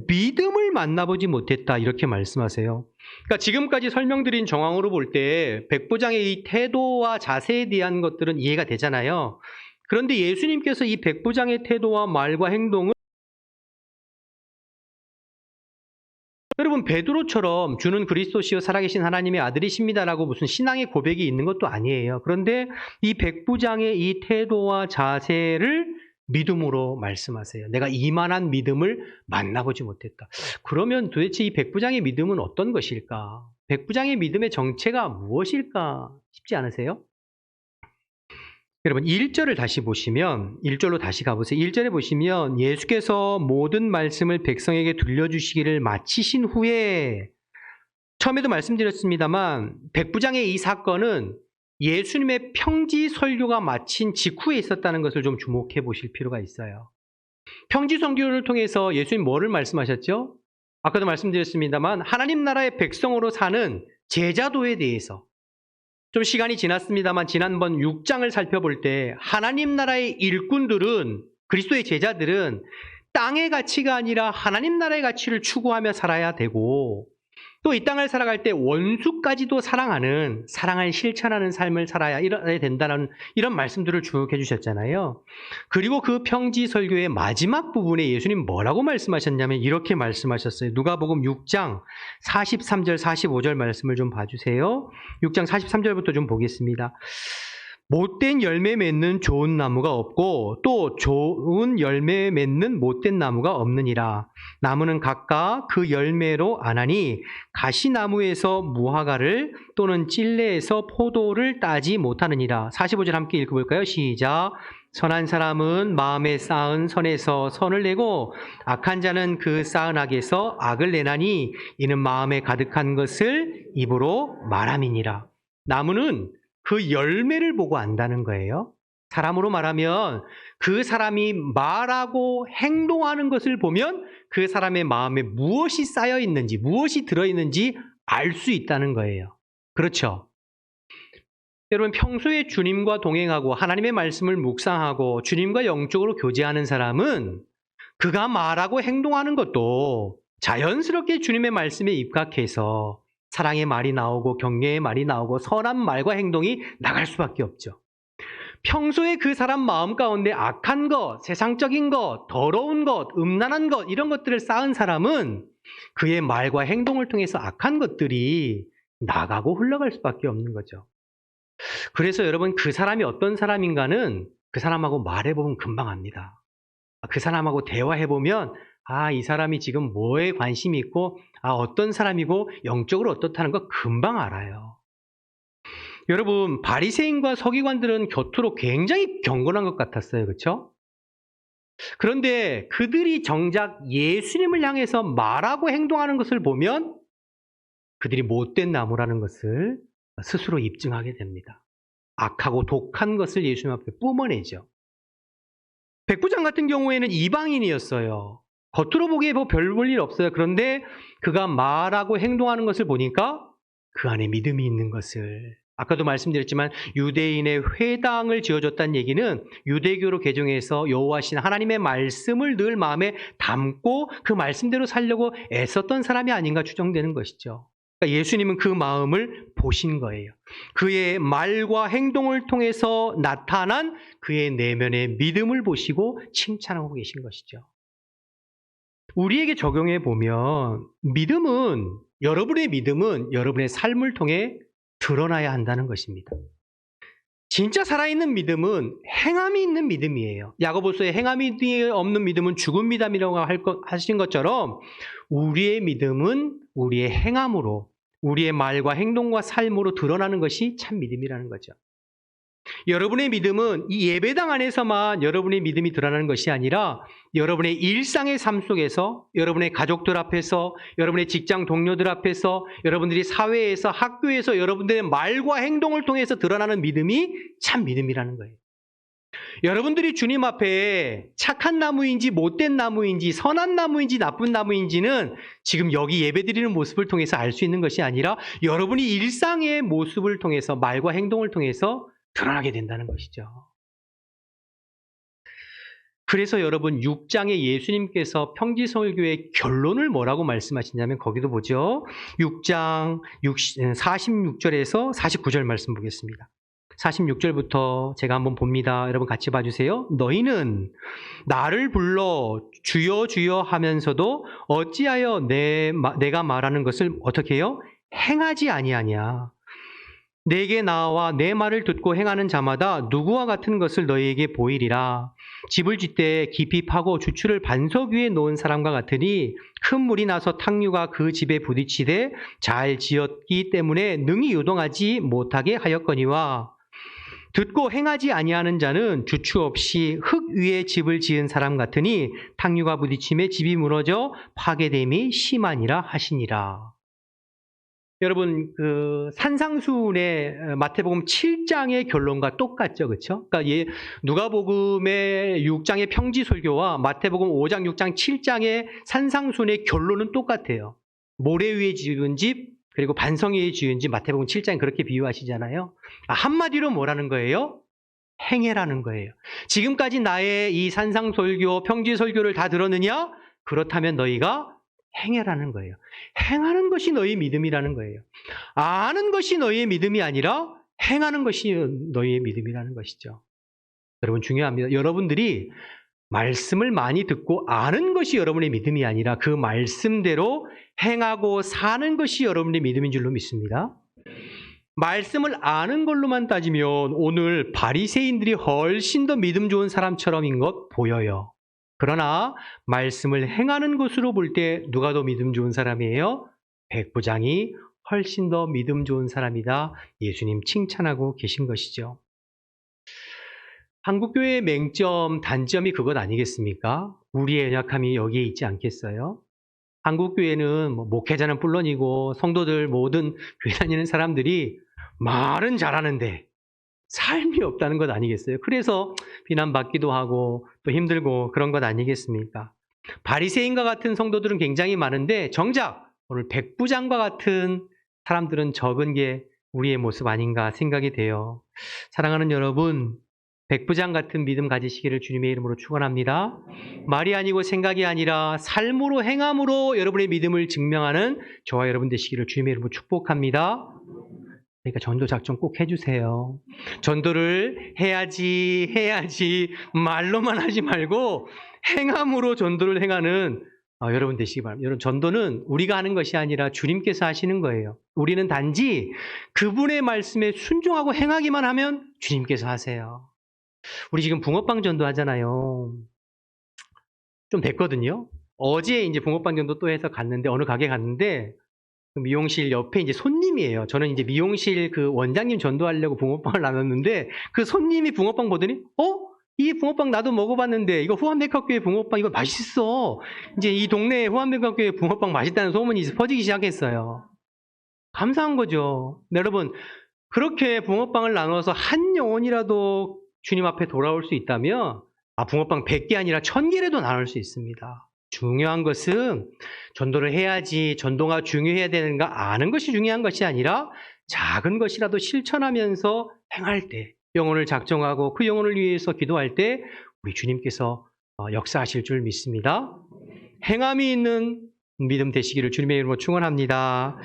믿음을 만나보지 못했다. 이렇게 말씀하세요. 그러니까 지금까지 설명드린 정황으로 볼 때 백부장의 이 태도와 자세에 대한 것들은 이해가 되잖아요. 그런데 예수님께서 이 백부장의 태도와 말과 행동을 여러분, 베드로처럼 주는 그리스도시요 살아계신 하나님의 아들이십니다라고 무슨 신앙의 고백이 있는 것도 아니에요. 그런데 이 백부장의 이 태도와 자세를 믿음으로 말씀하세요. 내가 이만한 믿음을 만나보지 못했다. 그러면 도대체 이 백부장의 믿음은 어떤 것일까? 백부장의 믿음의 정체가 무엇일까 싶지 않으세요? 여러분, 1절을 다시 보시면 1절로 다시 가보세요. 1절에 보시면 예수께서 모든 말씀을 백성에게 들려주시기를 마치신 후에, 처음에도 말씀드렸습니다만 백부장의 이 사건은 예수님의 평지 설교가 마친 직후에 있었다는 것을 좀 주목해 보실 필요가 있어요. 평지 설교를 통해서 예수님 뭐를 말씀하셨죠? 아까도 말씀드렸습니다만 하나님 나라의 백성으로 사는 제자도에 대해서, 좀 시간이 지났습니다만 지난번 6장을 살펴볼 때 하나님 나라의 일꾼들은, 그리스도의 제자들은 땅의 가치가 아니라 하나님 나라의 가치를 추구하며 살아야 되고, 또 이 땅을 살아갈 때 원수까지도 사랑하는, 사랑을 실천하는 삶을 살아야 된다는 이런 말씀들을 쭉 해주셨잖아요. 그리고 그 평지 설교의 마지막 부분에 예수님 뭐라고 말씀하셨냐면 이렇게 말씀하셨어요. 누가복음 6장 43절 45절 말씀을 좀 봐주세요. 6장 43절부터 좀 보겠습니다. 못된 열매 맺는 좋은 나무가 없고 또 좋은 열매 맺는 못된 나무가 없느니라. 나무는 각각 그 열매로 아나니 가시나무에서 무화과를 또는 찔레에서 포도를 따지 못하느니라. 45절 함께 읽어볼까요? 시작. 선한 사람은 마음에 쌓은 선에서 선을 내고 악한 자는 그 쌓은 악에서 악을 내나니 이는 마음에 가득한 것을 입으로 말함이니라. 나무는 그 열매를 보고 안다는 거예요. 사람으로 말하면 그 사람이 말하고 행동하는 것을 보면 그 사람의 마음에 무엇이 쌓여 있는지, 무엇이 들어있는지 알 수 있다는 거예요. 그렇죠? 여러분, 평소에 주님과 동행하고 하나님의 말씀을 묵상하고 주님과 영적으로 교제하는 사람은 그가 말하고 행동하는 것도 자연스럽게 주님의 말씀에 입각해서 사랑의 말이 나오고 격려의 말이 나오고 선한 말과 행동이 나갈 수밖에 없죠. 평소에 그 사람 마음 가운데 악한 것, 세상적인 것, 더러운 것, 음란한 것, 이런 것들을 쌓은 사람은 그의 말과 행동을 통해서 악한 것들이 나가고 흘러갈 수밖에 없는 거죠. 그래서 여러분, 그 사람이 어떤 사람인가는 그 사람하고 말해보면 금방 압니다. 그 사람하고 대화해보면 이 사람이 지금 뭐에 관심이 있고 어떤 사람이고 영적으로 어떻다는 거 금방 알아요. 여러분, 바리새인과 서기관들은 겉으로 굉장히 경건한 것 같았어요. 그렇죠? 그런데 그들이 정작 예수님을 향해서 말하고 행동하는 것을 보면 그들이 못된 나무라는 것을 스스로 입증하게 됩니다. 악하고 독한 것을 예수님 앞에 뿜어내죠. 백부장 같은 경우에는 이방인이었어요. 겉으로 보기에 별 볼 일 없어요. 그런데 그가 말하고 행동하는 것을 보니까 그 안에 믿음이 있는 것을 아까도 말씀드렸지만 유대인의 회당을 지어줬다는 얘기는 유대교로 개종해서 여호와신 하나님의 말씀을 늘 마음에 담고 그 말씀대로 살려고 애썼던 사람이 아닌가 추정되는 것이죠. 그러니까 예수님은 그 마음을 보신 거예요. 그의 말과 행동을 통해서 나타난 그의 내면의 믿음을 보시고 칭찬하고 계신 것이죠. 우리에게 적용해 보면 여러분의 믿음은 여러분의 삶을 통해 드러나야 한다는 것입니다. 진짜 살아있는 믿음은 행함이 있는 믿음이에요. 야고보서에 행함이 없는 믿음은 죽은 믿음이라고 하신 것처럼 우리의 믿음은 우리의 행함으로, 우리의 말과 행동과 삶으로 드러나는 것이 참 믿음이라는 거죠. 여러분의 믿음은 이 예배당 안에서만 여러분의 믿음이 드러나는 것이 아니라 여러분의 일상의 삶 속에서, 여러분의 가족들 앞에서, 여러분의 직장 동료들 앞에서, 여러분들이 사회에서, 학교에서 여러분들의 말과 행동을 통해서 드러나는 믿음이 참 믿음이라는 거예요. 여러분들이 주님 앞에 착한 나무인지 못된 나무인지 선한 나무인지 나쁜 나무인지는 지금 여기 예배드리는 모습을 통해서 알 수 있는 것이 아니라 여러분이 일상의 모습을 통해서, 말과 행동을 통해서 드러나게 된다는 것이죠. 그래서 여러분 6장에 예수님께서 평지설교의 결론을 뭐라고 말씀하시냐면 거기도 보죠. 6장 46절에서 49절 말씀 보겠습니다. 46절부터 제가 한번 봅니다. 여러분 같이 봐주세요. 너희는 나를 불러 주여 주여 하면서도 어찌하여 내가 말하는 것을 어떻게 해요? 행하지 아니하냐. 내게 나와 내 말을 듣고 행하는 자마다 누구와 같은 것을 너희에게 보이리라. 집을 짓되 깊이 파고 주추를 반석 위에 놓은 사람과 같으니 큰 물이 나서 탕류가 그 집에 부딪히되 잘 지었기 때문에 능히 요동하지 못하게 하였거니와 듣고 행하지 아니하는 자는 주추 없이 흙 위에 집을 지은 사람 같으니 탕류가 부딪힘에 집이 무너져 파괴됨이 심하니라 하시니라. 여러분 그 산상수훈의 마태복음 7장의 결론과 똑같죠, 그렇죠? 그러니까 누가복음의 6장의 평지설교와 마태복음 5장, 6장, 7장의 산상수훈의 결론은 똑같아요. 모래 위에 지은 집 그리고 반성 위에 지은 집 마태복음 7장에 그렇게 비유하시잖아요. 한마디로 뭐라는 거예요? 행해라는 거예요. 지금까지 나의 이 산상설교, 평지설교를 다 들었느냐? 그렇다면 너희가 행해라는 거예요. 행하는 것이 너희의 믿음이라는 거예요. 아는 것이 너희의 믿음이 아니라 행하는 것이 너희의 믿음이라는 것이죠. 여러분 중요합니다. 여러분들이 말씀을 많이 듣고 아는 것이 여러분의 믿음이 아니라 그 말씀대로 행하고 사는 것이 여러분의 믿음인 줄로 믿습니다. 말씀을 아는 걸로만 따지면 오늘 바리새인들이 훨씬 더 믿음 좋은 사람처럼인 것 보여요. 그러나 말씀을 행하는 것으로 볼 때 누가 더 믿음 좋은 사람이에요? 백부장이 훨씬 더 믿음 좋은 사람이다. 예수님 칭찬하고 계신 것이죠. 한국교회의 맹점, 단점이 그것 아니겠습니까? 우리의 연약함이 여기에 있지 않겠어요? 한국교회는 목회자는 물론이고 성도들 모든 교회 다니는 사람들이 말은 잘하는데 삶이 없다는 것 아니겠어요? 그래서 비난받기도 하고 또 힘들고 그런 것 아니겠습니까? 바리새인과 같은 성도들은 굉장히 많은데 정작 오늘 백부장과 같은 사람들은 적은 게 우리의 모습 아닌가 생각이 돼요. 사랑하는 여러분, 백부장 같은 믿음 가지시기를 주님의 이름으로 축원합니다. 말이 아니고 생각이 아니라 삶으로 행함으로 여러분의 믿음을 증명하는 저와 여러분 되시기를 주님의 이름으로 축복합니다. 그러니까 전도 작전 꼭 해주세요. 전도를 해야지 말로만 하지 말고 행함으로 전도를 행하는 여러분 되시기 바랍니다. 여러분 전도는 우리가 하는 것이 아니라 주님께서 하시는 거예요. 우리는 단지 그분의 말씀에 순종하고 행하기만 하면 주님께서 하세요. 우리 지금 붕어빵 전도 하잖아요. 좀 됐거든요. 어제 이제 붕어빵 전도 또 해서 갔는데 어느 가게 갔는데 미용실 옆에 이제 손님이에요. 저는 이제 미용실 그 원장님 전도하려고 붕어빵을 나눴는데 그 손님이 붕어빵 보더니 이 붕어빵 나도 먹어봤는데 이거 후암백학교의 붕어빵 이거 맛있어. 이제 이 동네에 후암백학교의 붕어빵 맛있다는 소문이 퍼지기 시작했어요. 감사한 거죠. 네, 여러분 그렇게 붕어빵을 나눠서 한 영혼이라도 주님 앞에 돌아올 수 있다면 붕어빵 100개 아니라 1000개라도 나눌 수 있습니다. 중요한 것은 전도를 해야지 전도가 중요해야 되는가 아는 것이 중요한 것이 아니라 작은 것이라도 실천하면서 행할 때, 영혼을 작정하고 그 영혼을 위해서 기도할 때 우리 주님께서 역사하실 줄 믿습니다. 행함이 있는 믿음 되시기를 주님의 이름으로 축원합니다.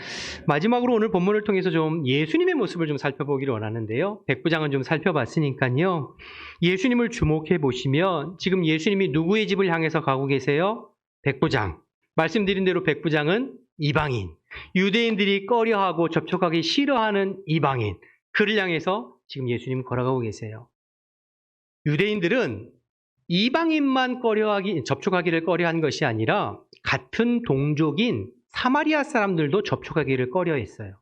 마지막으로 오늘 본문을 통해서 좀 예수님의 모습을 좀 살펴보기를 원하는데요. 백부장은 좀 살펴봤으니까요. 예수님을 주목해 보시면 지금 예수님이 누구의 집을 향해서 가고 계세요? 백부장. 말씀드린 대로 백부장은 이방인. 유대인들이 꺼려하고 접촉하기 싫어하는 이방인. 그를 향해서 지금 예수님 걸어가고 계세요. 유대인들은 이방인만 접촉하기를 꺼려한 것이 아니라 같은 동족인 사마리아 사람들도 접촉하기를 꺼려했어요.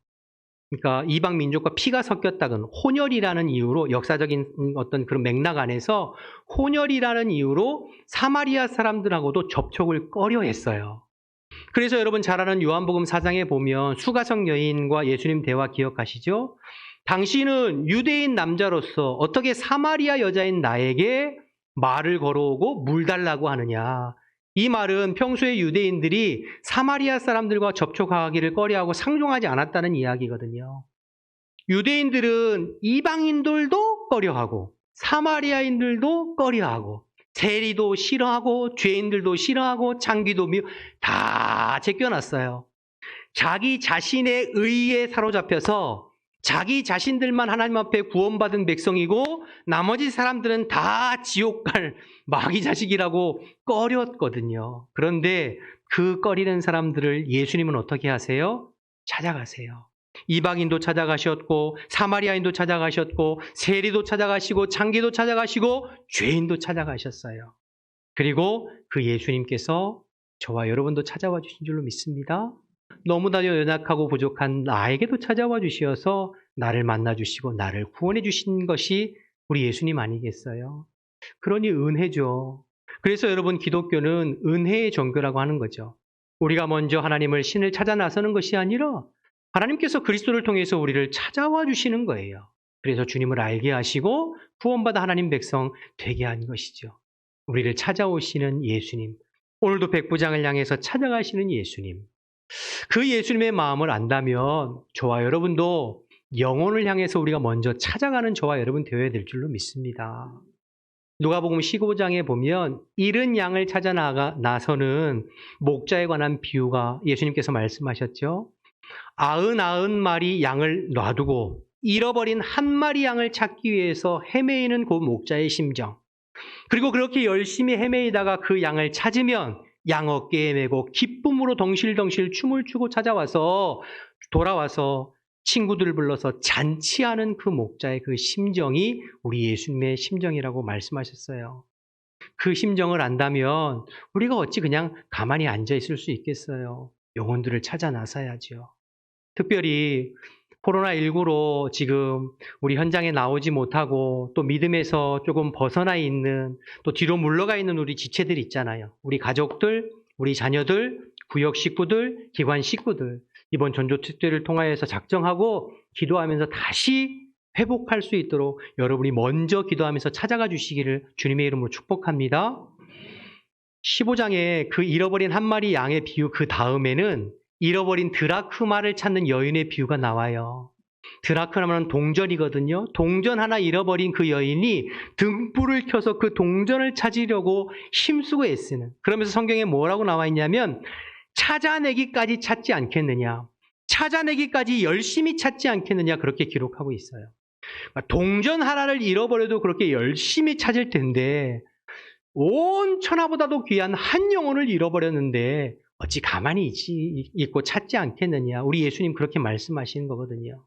그러니까 이방 민족과 피가 섞였다는 혼혈이라는 이유로, 역사적인 어떤 그런 맥락 안에서 혼혈이라는 이유로 사마리아 사람들하고도 접촉을 꺼려했어요. 그래서 여러분 잘 아는 요한복음 4장에 보면 수가성 여인과 예수님 대화 기억하시죠? 당신은 유대인 남자로서 어떻게 사마리아 여자인 나에게 말을 걸어오고 물 달라고 하느냐. 이 말은 평소에 유대인들이 사마리아 사람들과 접촉하기를 꺼려하고 상종하지 않았다는 이야기거든요. 유대인들은 이방인들도 꺼려하고 사마리아인들도 꺼려하고 세리도 싫어하고 죄인들도 싫어하고 창기도 다 제껴놨어요. 자기 자신의 의에 사로잡혀서 자기 자신들만 하나님 앞에 구원받은 백성이고 나머지 사람들은 다 지옥 갈 마귀 자식이라고 꺼렸거든요. 그런데 그 꺼리는 사람들을 예수님은 어떻게 하세요? 찾아가세요. 이방인도 찾아가셨고 사마리아인도 찾아가셨고 세리도 찾아가시고 창기도 찾아가시고 죄인도 찾아가셨어요. 그리고 그 예수님께서 저와 여러분도 찾아와 주신 줄로 믿습니다. 너무나도 연약하고 부족한 나에게도 찾아와 주시어서 나를 만나 주시고 나를 구원해 주신 것이 우리 예수님 아니겠어요? 그러니 은혜죠. 그래서 여러분 기독교는 은혜의 종교라고 하는 거죠. 우리가 먼저 하나님을 신을 찾아 나서는 것이 아니라 하나님께서 그리스도를 통해서 우리를 찾아와 주시는 거예요. 그래서 주님을 알게 하시고 구원받아 하나님 백성 되게 한 것이죠. 우리를 찾아오시는 예수님, 오늘도 백부장을 향해서 찾아가시는 예수님, 그 예수님의 마음을 안다면 저와 여러분도 영혼을 향해서 우리가 먼저 찾아가는 저와 여러분 되어야 될 줄로 믿습니다. 누가복음 15장에 보면 잃은 양을 찾아 나서는 목자에 관한 비유가 예수님께서 말씀하셨죠. 99마리 양을 놔두고 잃어버린 한 마리 양을 찾기 위해서 헤매이는 그 목자의 심정, 그리고 그렇게 열심히 헤매이다가 그 양을 찾으면 양 어깨에 메고 기쁨으로 덩실덩실 춤을 추고 돌아와서 친구들을 불러서 잔치하는 그 목자의 그 심정이 우리 예수님의 심정이라고 말씀하셨어요. 그 심정을 안다면 우리가 어찌 그냥 가만히 앉아 있을 수 있겠어요? 영혼들을 찾아 나서야죠. 특별히 코로나19로 지금 우리 현장에 나오지 못하고 또 믿음에서 조금 벗어나 있는, 또 뒤로 물러가 있는 우리 지체들 있잖아요. 우리 가족들, 우리 자녀들, 구역 식구들, 기관 식구들, 이번 전조 특대를 통하여서 작정하고 기도하면서 다시 회복할 수 있도록 여러분이 먼저 기도하면서 찾아가 주시기를 주님의 이름으로 축복합니다. 15장에 그 잃어버린 한 마리 양의 비유 그 다음에는 잃어버린 드라크마를 찾는 여인의 비유가 나와요. 드라크마는 동전이거든요. 동전 하나 잃어버린 그 여인이 등불을 켜서 그 동전을 찾으려고 힘쓰고 애쓰는, 그러면서 성경에 뭐라고 나와 있냐면 찾아내기까지 찾지 않겠느냐, 찾아내기까지 열심히 찾지 않겠느냐, 그렇게 기록하고 있어요. 동전 하나를 잃어버려도 그렇게 열심히 찾을 텐데 온 천하보다도 귀한 한 영혼을 잃어버렸는데 어찌 가만히 있고 찾지 않겠느냐. 우리 예수님 그렇게 말씀하시는 거거든요.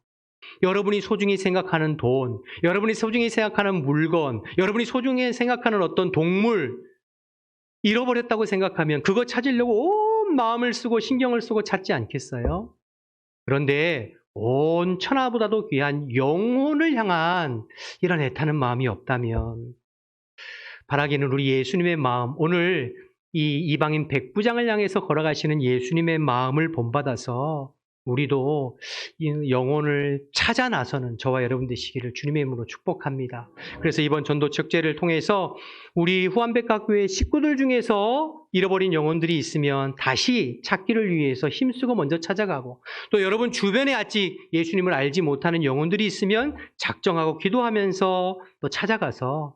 여러분이 소중히 생각하는 돈, 여러분이 소중히 생각하는 물건, 여러분이 소중히 생각하는 어떤 동물 잃어버렸다고 생각하면 그거 찾으려고 온 마음을 쓰고 신경을 쓰고 찾지 않겠어요? 그런데 온 천하보다도 귀한 영혼을 향한 이런 애타는 마음이 없다면, 바라기는 우리 예수님의 마음, 오늘 이 이방인 백부장을 향해서 걸어가시는 예수님의 마음을 본받아서 우리도 이 영혼을 찾아 나서는 저와 여러분 되시기를 주님의 이름으로 축복합니다. 그래서 이번 전도 축제를 통해서 우리 후암백학교회 식구들 중에서 잃어버린 영혼들이 있으면 다시 찾기를 위해서 힘쓰고 먼저 찾아가고, 또 여러분 주변에 아직 예수님을 알지 못하는 영혼들이 있으면 작정하고 기도하면서 또 찾아가서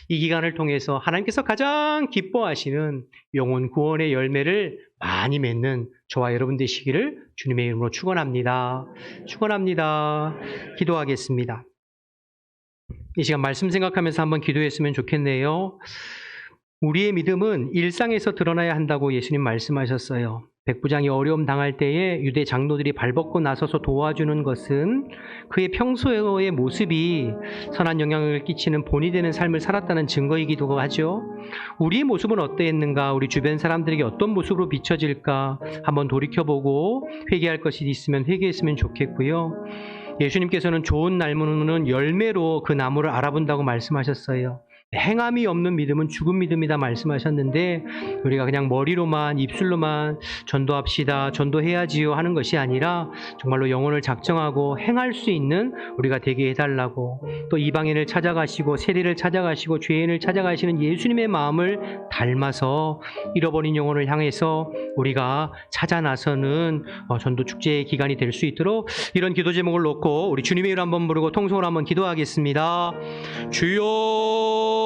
이 기간을 통해서 하나님께서 가장 기뻐하시는 영혼 구원의 열매를 많이 맺는 저와 여러분 되시기를 주님의 이름으로 축원합니다. 축원합니다. 기도하겠습니다. 이 시간 말씀 생각하면서 한번 기도했으면 좋겠네요. 우리의 믿음은 일상에서 드러나야 한다고 예수님 말씀하셨어요. 백부장이 어려움 당할 때에 유대 장로들이 발벗고 나서서 도와주는 것은 그의 평소의 모습이 선한 영향을 끼치는 본이 되는 삶을 살았다는 증거이기도 하죠. 우리의 모습은 어떠했는가, 우리 주변 사람들에게 어떤 모습으로 비춰질까 한번 돌이켜보고 회개할 것이 있으면 회개했으면 좋겠고요. 예수님께서는 좋은 나무는 열매로 그 나무를 알아본다고 말씀하셨어요. 행함이 없는 믿음은 죽은 믿음이다 말씀하셨는데, 우리가 그냥 머리로만 입술로만 전도합시다, 전도해야지요 하는 것이 아니라 정말로 영혼을 작정하고 행할 수 있는 우리가 되게 해달라고, 또 이방인을 찾아가시고 세리를 찾아가시고 죄인을 찾아가시는 예수님의 마음을 닮아서 잃어버린 영혼을 향해서 우리가 찾아 나서는 전도 축제의 기간이 될 수 있도록 이런 기도 제목을 놓고 우리 주님의 이름 한번 부르고 통성으로 한번 기도하겠습니다. 주여,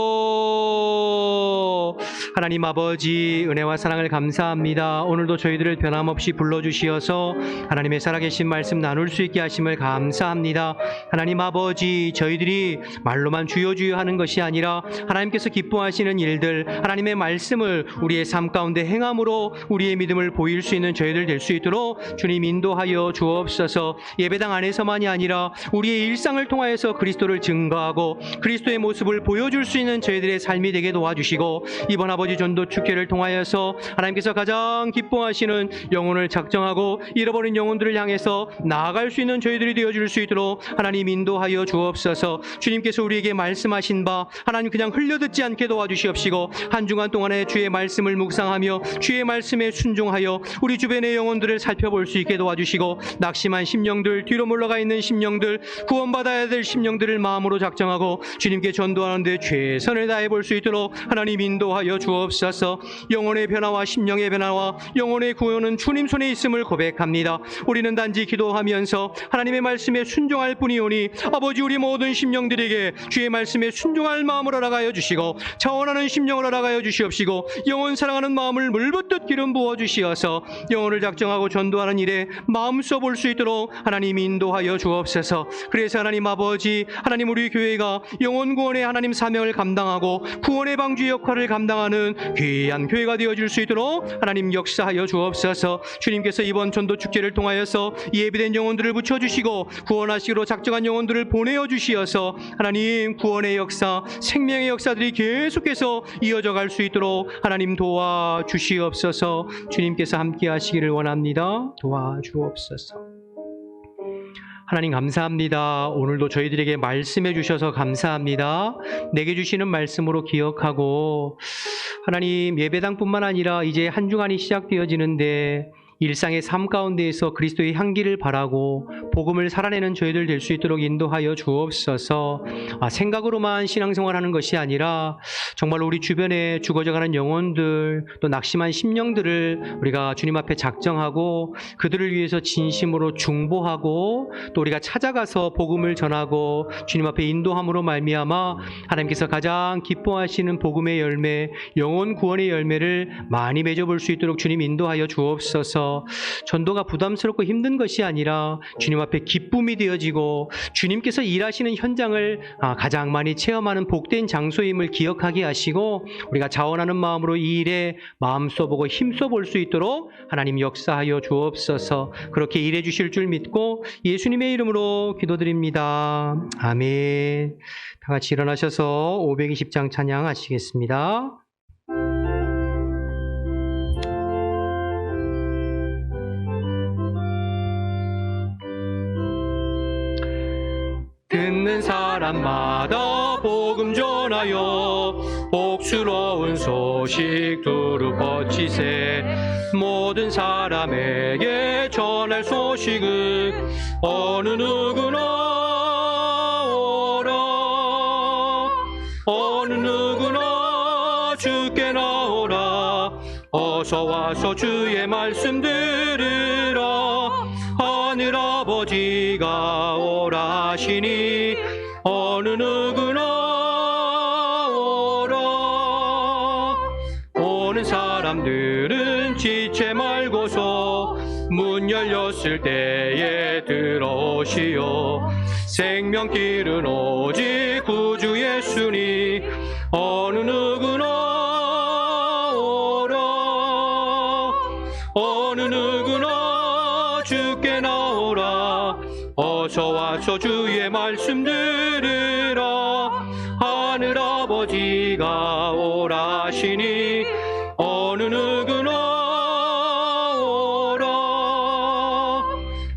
하나님 아버지, 은혜와 사랑을 감사합니다. 오늘도 저희들을 변함없이 불러주시어서 하나님의 살아계신 말씀 나눌 수 있게 하심을 감사합니다. 하나님 아버지, 저희들이 말로만 주여 주여 하는 것이 아니라 하나님께서 기뻐하시는 일들, 하나님의 말씀을 우리의 삶 가운데 행함으로 우리의 믿음을 보일 수 있는 저희들 될 수 있도록 주님 인도하여 주옵소서. 예배당 안에서만이 아니라 우리의 일상을 통하여서 그리스도를 증거하고 그리스도의 모습을 보여줄 수 있는 저희들의 삶이 되게 도와주시고, 이번 아버지 전도 축제를 통하여서 하나님께서 가장 기뻐하시는 영혼을 작정하고 잃어버린 영혼들을 향해서 나아갈 수 있는 저희들이 되어줄 수 있도록 하나님 인도하여 주옵소서. 주님께서 우리에게 말씀하신 바 하나님 그냥 흘려듣지 않게 도와주시옵시고, 한 주간 동안에 주의 말씀을 묵상하며 주의 말씀에 순종하여 우리 주변의 영혼들을 살펴볼 수 있게 도와주시고, 낙심한 심령들, 뒤로 물러가 있는 심령들, 구원받아야 될 심령들을 마음으로 작정하고 주님께 전도하는 데 최선을 다해 볼 수 있도록 하나님 인도하여 주옵소서. 영혼의 변화와 심령의 변화와 영혼의 구원은 주님 손에 있음을 고백합니다. 우리는 단지 기도하면서 하나님의 말씀에 순종할 뿐이오니, 아버지 우리 모든 심령들에게 주의 말씀에 순종할 마음을 허락하여 주시고, 자원하는 심령을 허락하여 주시옵시고, 영혼 사랑하는 마음을 물붓듯 기름 부어 주시어서 영혼을 작정하고 전도하는 일에 마음 써볼 수 있도록 하나님 인도하여 주옵소서. 그래서 하나님 아버지, 하나님 우리 교회가 영혼 구원의 하나님 사명을 감당하고 구원의 방주 역할을 감당하는 귀한 교회가 되어줄 수 있도록 하나님 역사하여 주옵소서. 주님께서 이번 전도 축제를 통하여서 예비된 영혼들을 붙여주시고 구원하시기로 작정한 영혼들을 보내어 주시어서 하나님 구원의 역사, 생명의 역사들이 계속해서 이어져 갈 수 있도록 하나님 도와주시옵소서. 주님께서 함께 하시기를 원합니다. 도와주옵소서. 하나님 감사합니다. 오늘도 저희들에게 말씀해 주셔서 감사합니다. 내게 주시는 말씀으로 기억하고, 하나님 예배당뿐만 아니라 이제 한 주간이 시작되어지는데 일상의 삶 가운데에서 그리스도의 향기를 바라고 복음을 살아내는 저희들 될 수 있도록 인도하여 주옵소서. 생각으로만 신앙생활하는 것이 아니라 정말 우리 주변에 죽어져가는 영혼들, 또 낙심한 심령들을 우리가 주님 앞에 작정하고 그들을 위해서 진심으로 중보하고, 또 우리가 찾아가서 복음을 전하고 주님 앞에 인도함으로 말미암아 하나님께서 가장 기뻐하시는 복음의 열매, 영혼 구원의 열매를 많이 맺어볼 수 있도록 주님 인도하여 주옵소서. 전도가 부담스럽고 힘든 것이 아니라 주님 앞에 기쁨이 되어지고 주님께서 일하시는 현장을 가장 많이 체험하는 복된 장소임을 기억하게 하시고, 우리가 자원하는 마음으로 이 일에 마음 써보고 힘 써볼 수 있도록 하나님 역사하여 주옵소서. 그렇게 일해 주실 줄 믿고 예수님의 이름으로 기도드립니다. 아멘. 다 같이 일어나셔서 520장 찬양하시겠습니다. 듣는 사람마다 복음 전하여 복스러운 소식 두루 퍼치세. 모든 사람에게 전할 소식은 어느 누구나 오라. 어느 누구나 주께 나오라. 아버지가 오라시니 어느 누구나 오라. 오는 사람들은 지체 말고서 문 열렸을 때에 들어오시오. 생명길은 오직 구주 예수니 어느 누구나 오라. 어느 누구나 주께 나오라. 어서 와서 주의 말씀 들으라. 하늘아버지가 오라시니 어느 누구나 오라.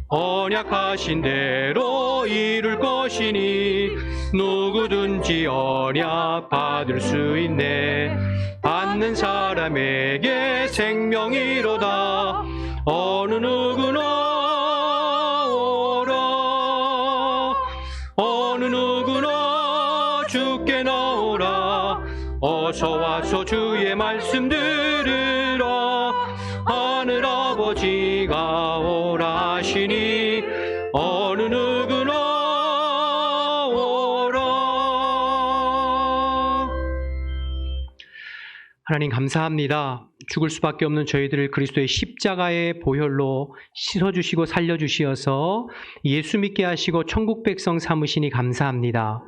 언약하신 대로 이룰 것이니 누구든지 언약 받을 수 있네. 받는 사람에게 생명이로다. 어느 누구나 오라. 어느 누구나 주께 나오라. 어서 와서 주의 말씀 들으라. 하늘아버지가 오라시니 어느 누구나 오라. 하나님 감사합니다. 죽을 수밖에 없는 저희들을 그리스도의 십자가의 보혈로 씻어주시고 살려주시어서 예수 믿게 하시고 천국 백성 삼으시니 감사합니다.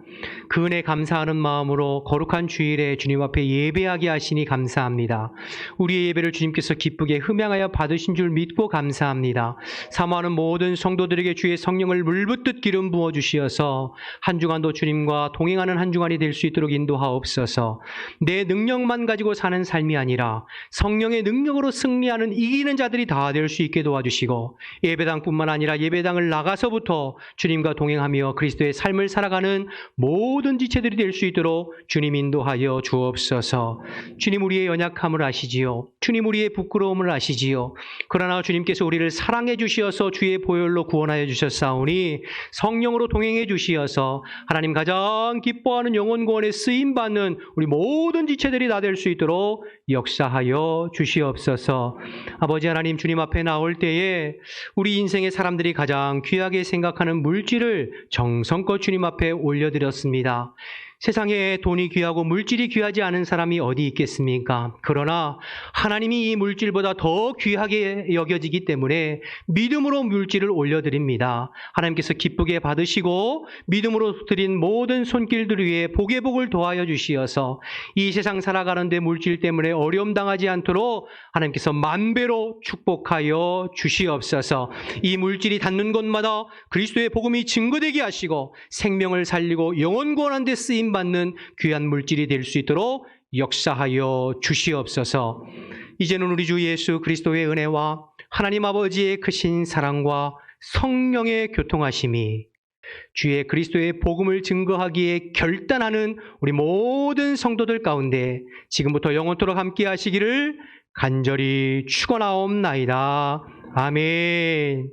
그 은혜 감사하는 마음으로 거룩한 주일에 주님 앞에 예배하게 하시니 감사합니다. 우리의 예배를 주님께서 기쁘게 흠양하여 받으신 줄 믿고 감사합니다. 사모하는 모든 성도들에게 주의 성령을 물붓듯 기름 부어주시어서 한 주간도 주님과 동행하는 한 주간이 될 수 있도록 인도하옵소서. 내 능력만 가지고 사는 삶이 아니라 성령의 능력으로 승리하는 이기는 자들이 다 될 수 있게 도와주시고 예배당뿐만 아니라 예배당을 나가서부터 주님과 동행하며 그리스도의 삶을 살아가는 모든 지체들이 될 수 있도록 주님 인도하여 주옵소서. 주님 우리의 연약함을 아시지요. 주님 우리의 부끄러움을 아시지요. 그러나 주님께서 우리를 사랑해 주시어서 주의 보혈로 구원하여 주셨사오니 성령으로 동행해 주시어서 하나님 가장 기뻐하는 영혼 구원에 쓰임받는 우리 모든 지체들이 다 될 수 있도록 역사하여 주시옵소서. 아버지 하나님 주님 앞에 나올 때에 우리 인생의 사람들이 가장 귀하게 생각하는 물질을 정성껏 주님 앞에 올려드렸습니다. 세상에 돈이 귀하고 물질이 귀하지 않은 사람이 어디 있겠습니까? 그러나 하나님이 이 물질보다 더 귀하게 여겨지기 때문에 믿음으로 물질을 올려드립니다. 하나님께서 기쁘게 받으시고 믿음으로 드린 모든 손길들 위에 복의 복을 더하여 주시어서 이 세상 살아가는데 물질 때문에 어려움 당하지 않도록 하나님께서 만배로 축복하여 주시옵소서. 이 물질이 닿는 곳마다 그리스도의 복음이 증거되게 하시고 생명을 살리고 영혼 구원한 데 쓰임 받는 귀한 물질이 될 수 있도록 역사하여 주시옵소서. 이제는 우리 주 예수 그리스도의 은혜와 하나님 아버지의 크신 사랑과 성령의 교통하심이 주의 그리스도의 복음을 증거하기에 결단하는 우리 모든 성도들 가운데 지금부터 영원토록 함께 하시기를 간절히 축원하옵나이다. 아멘.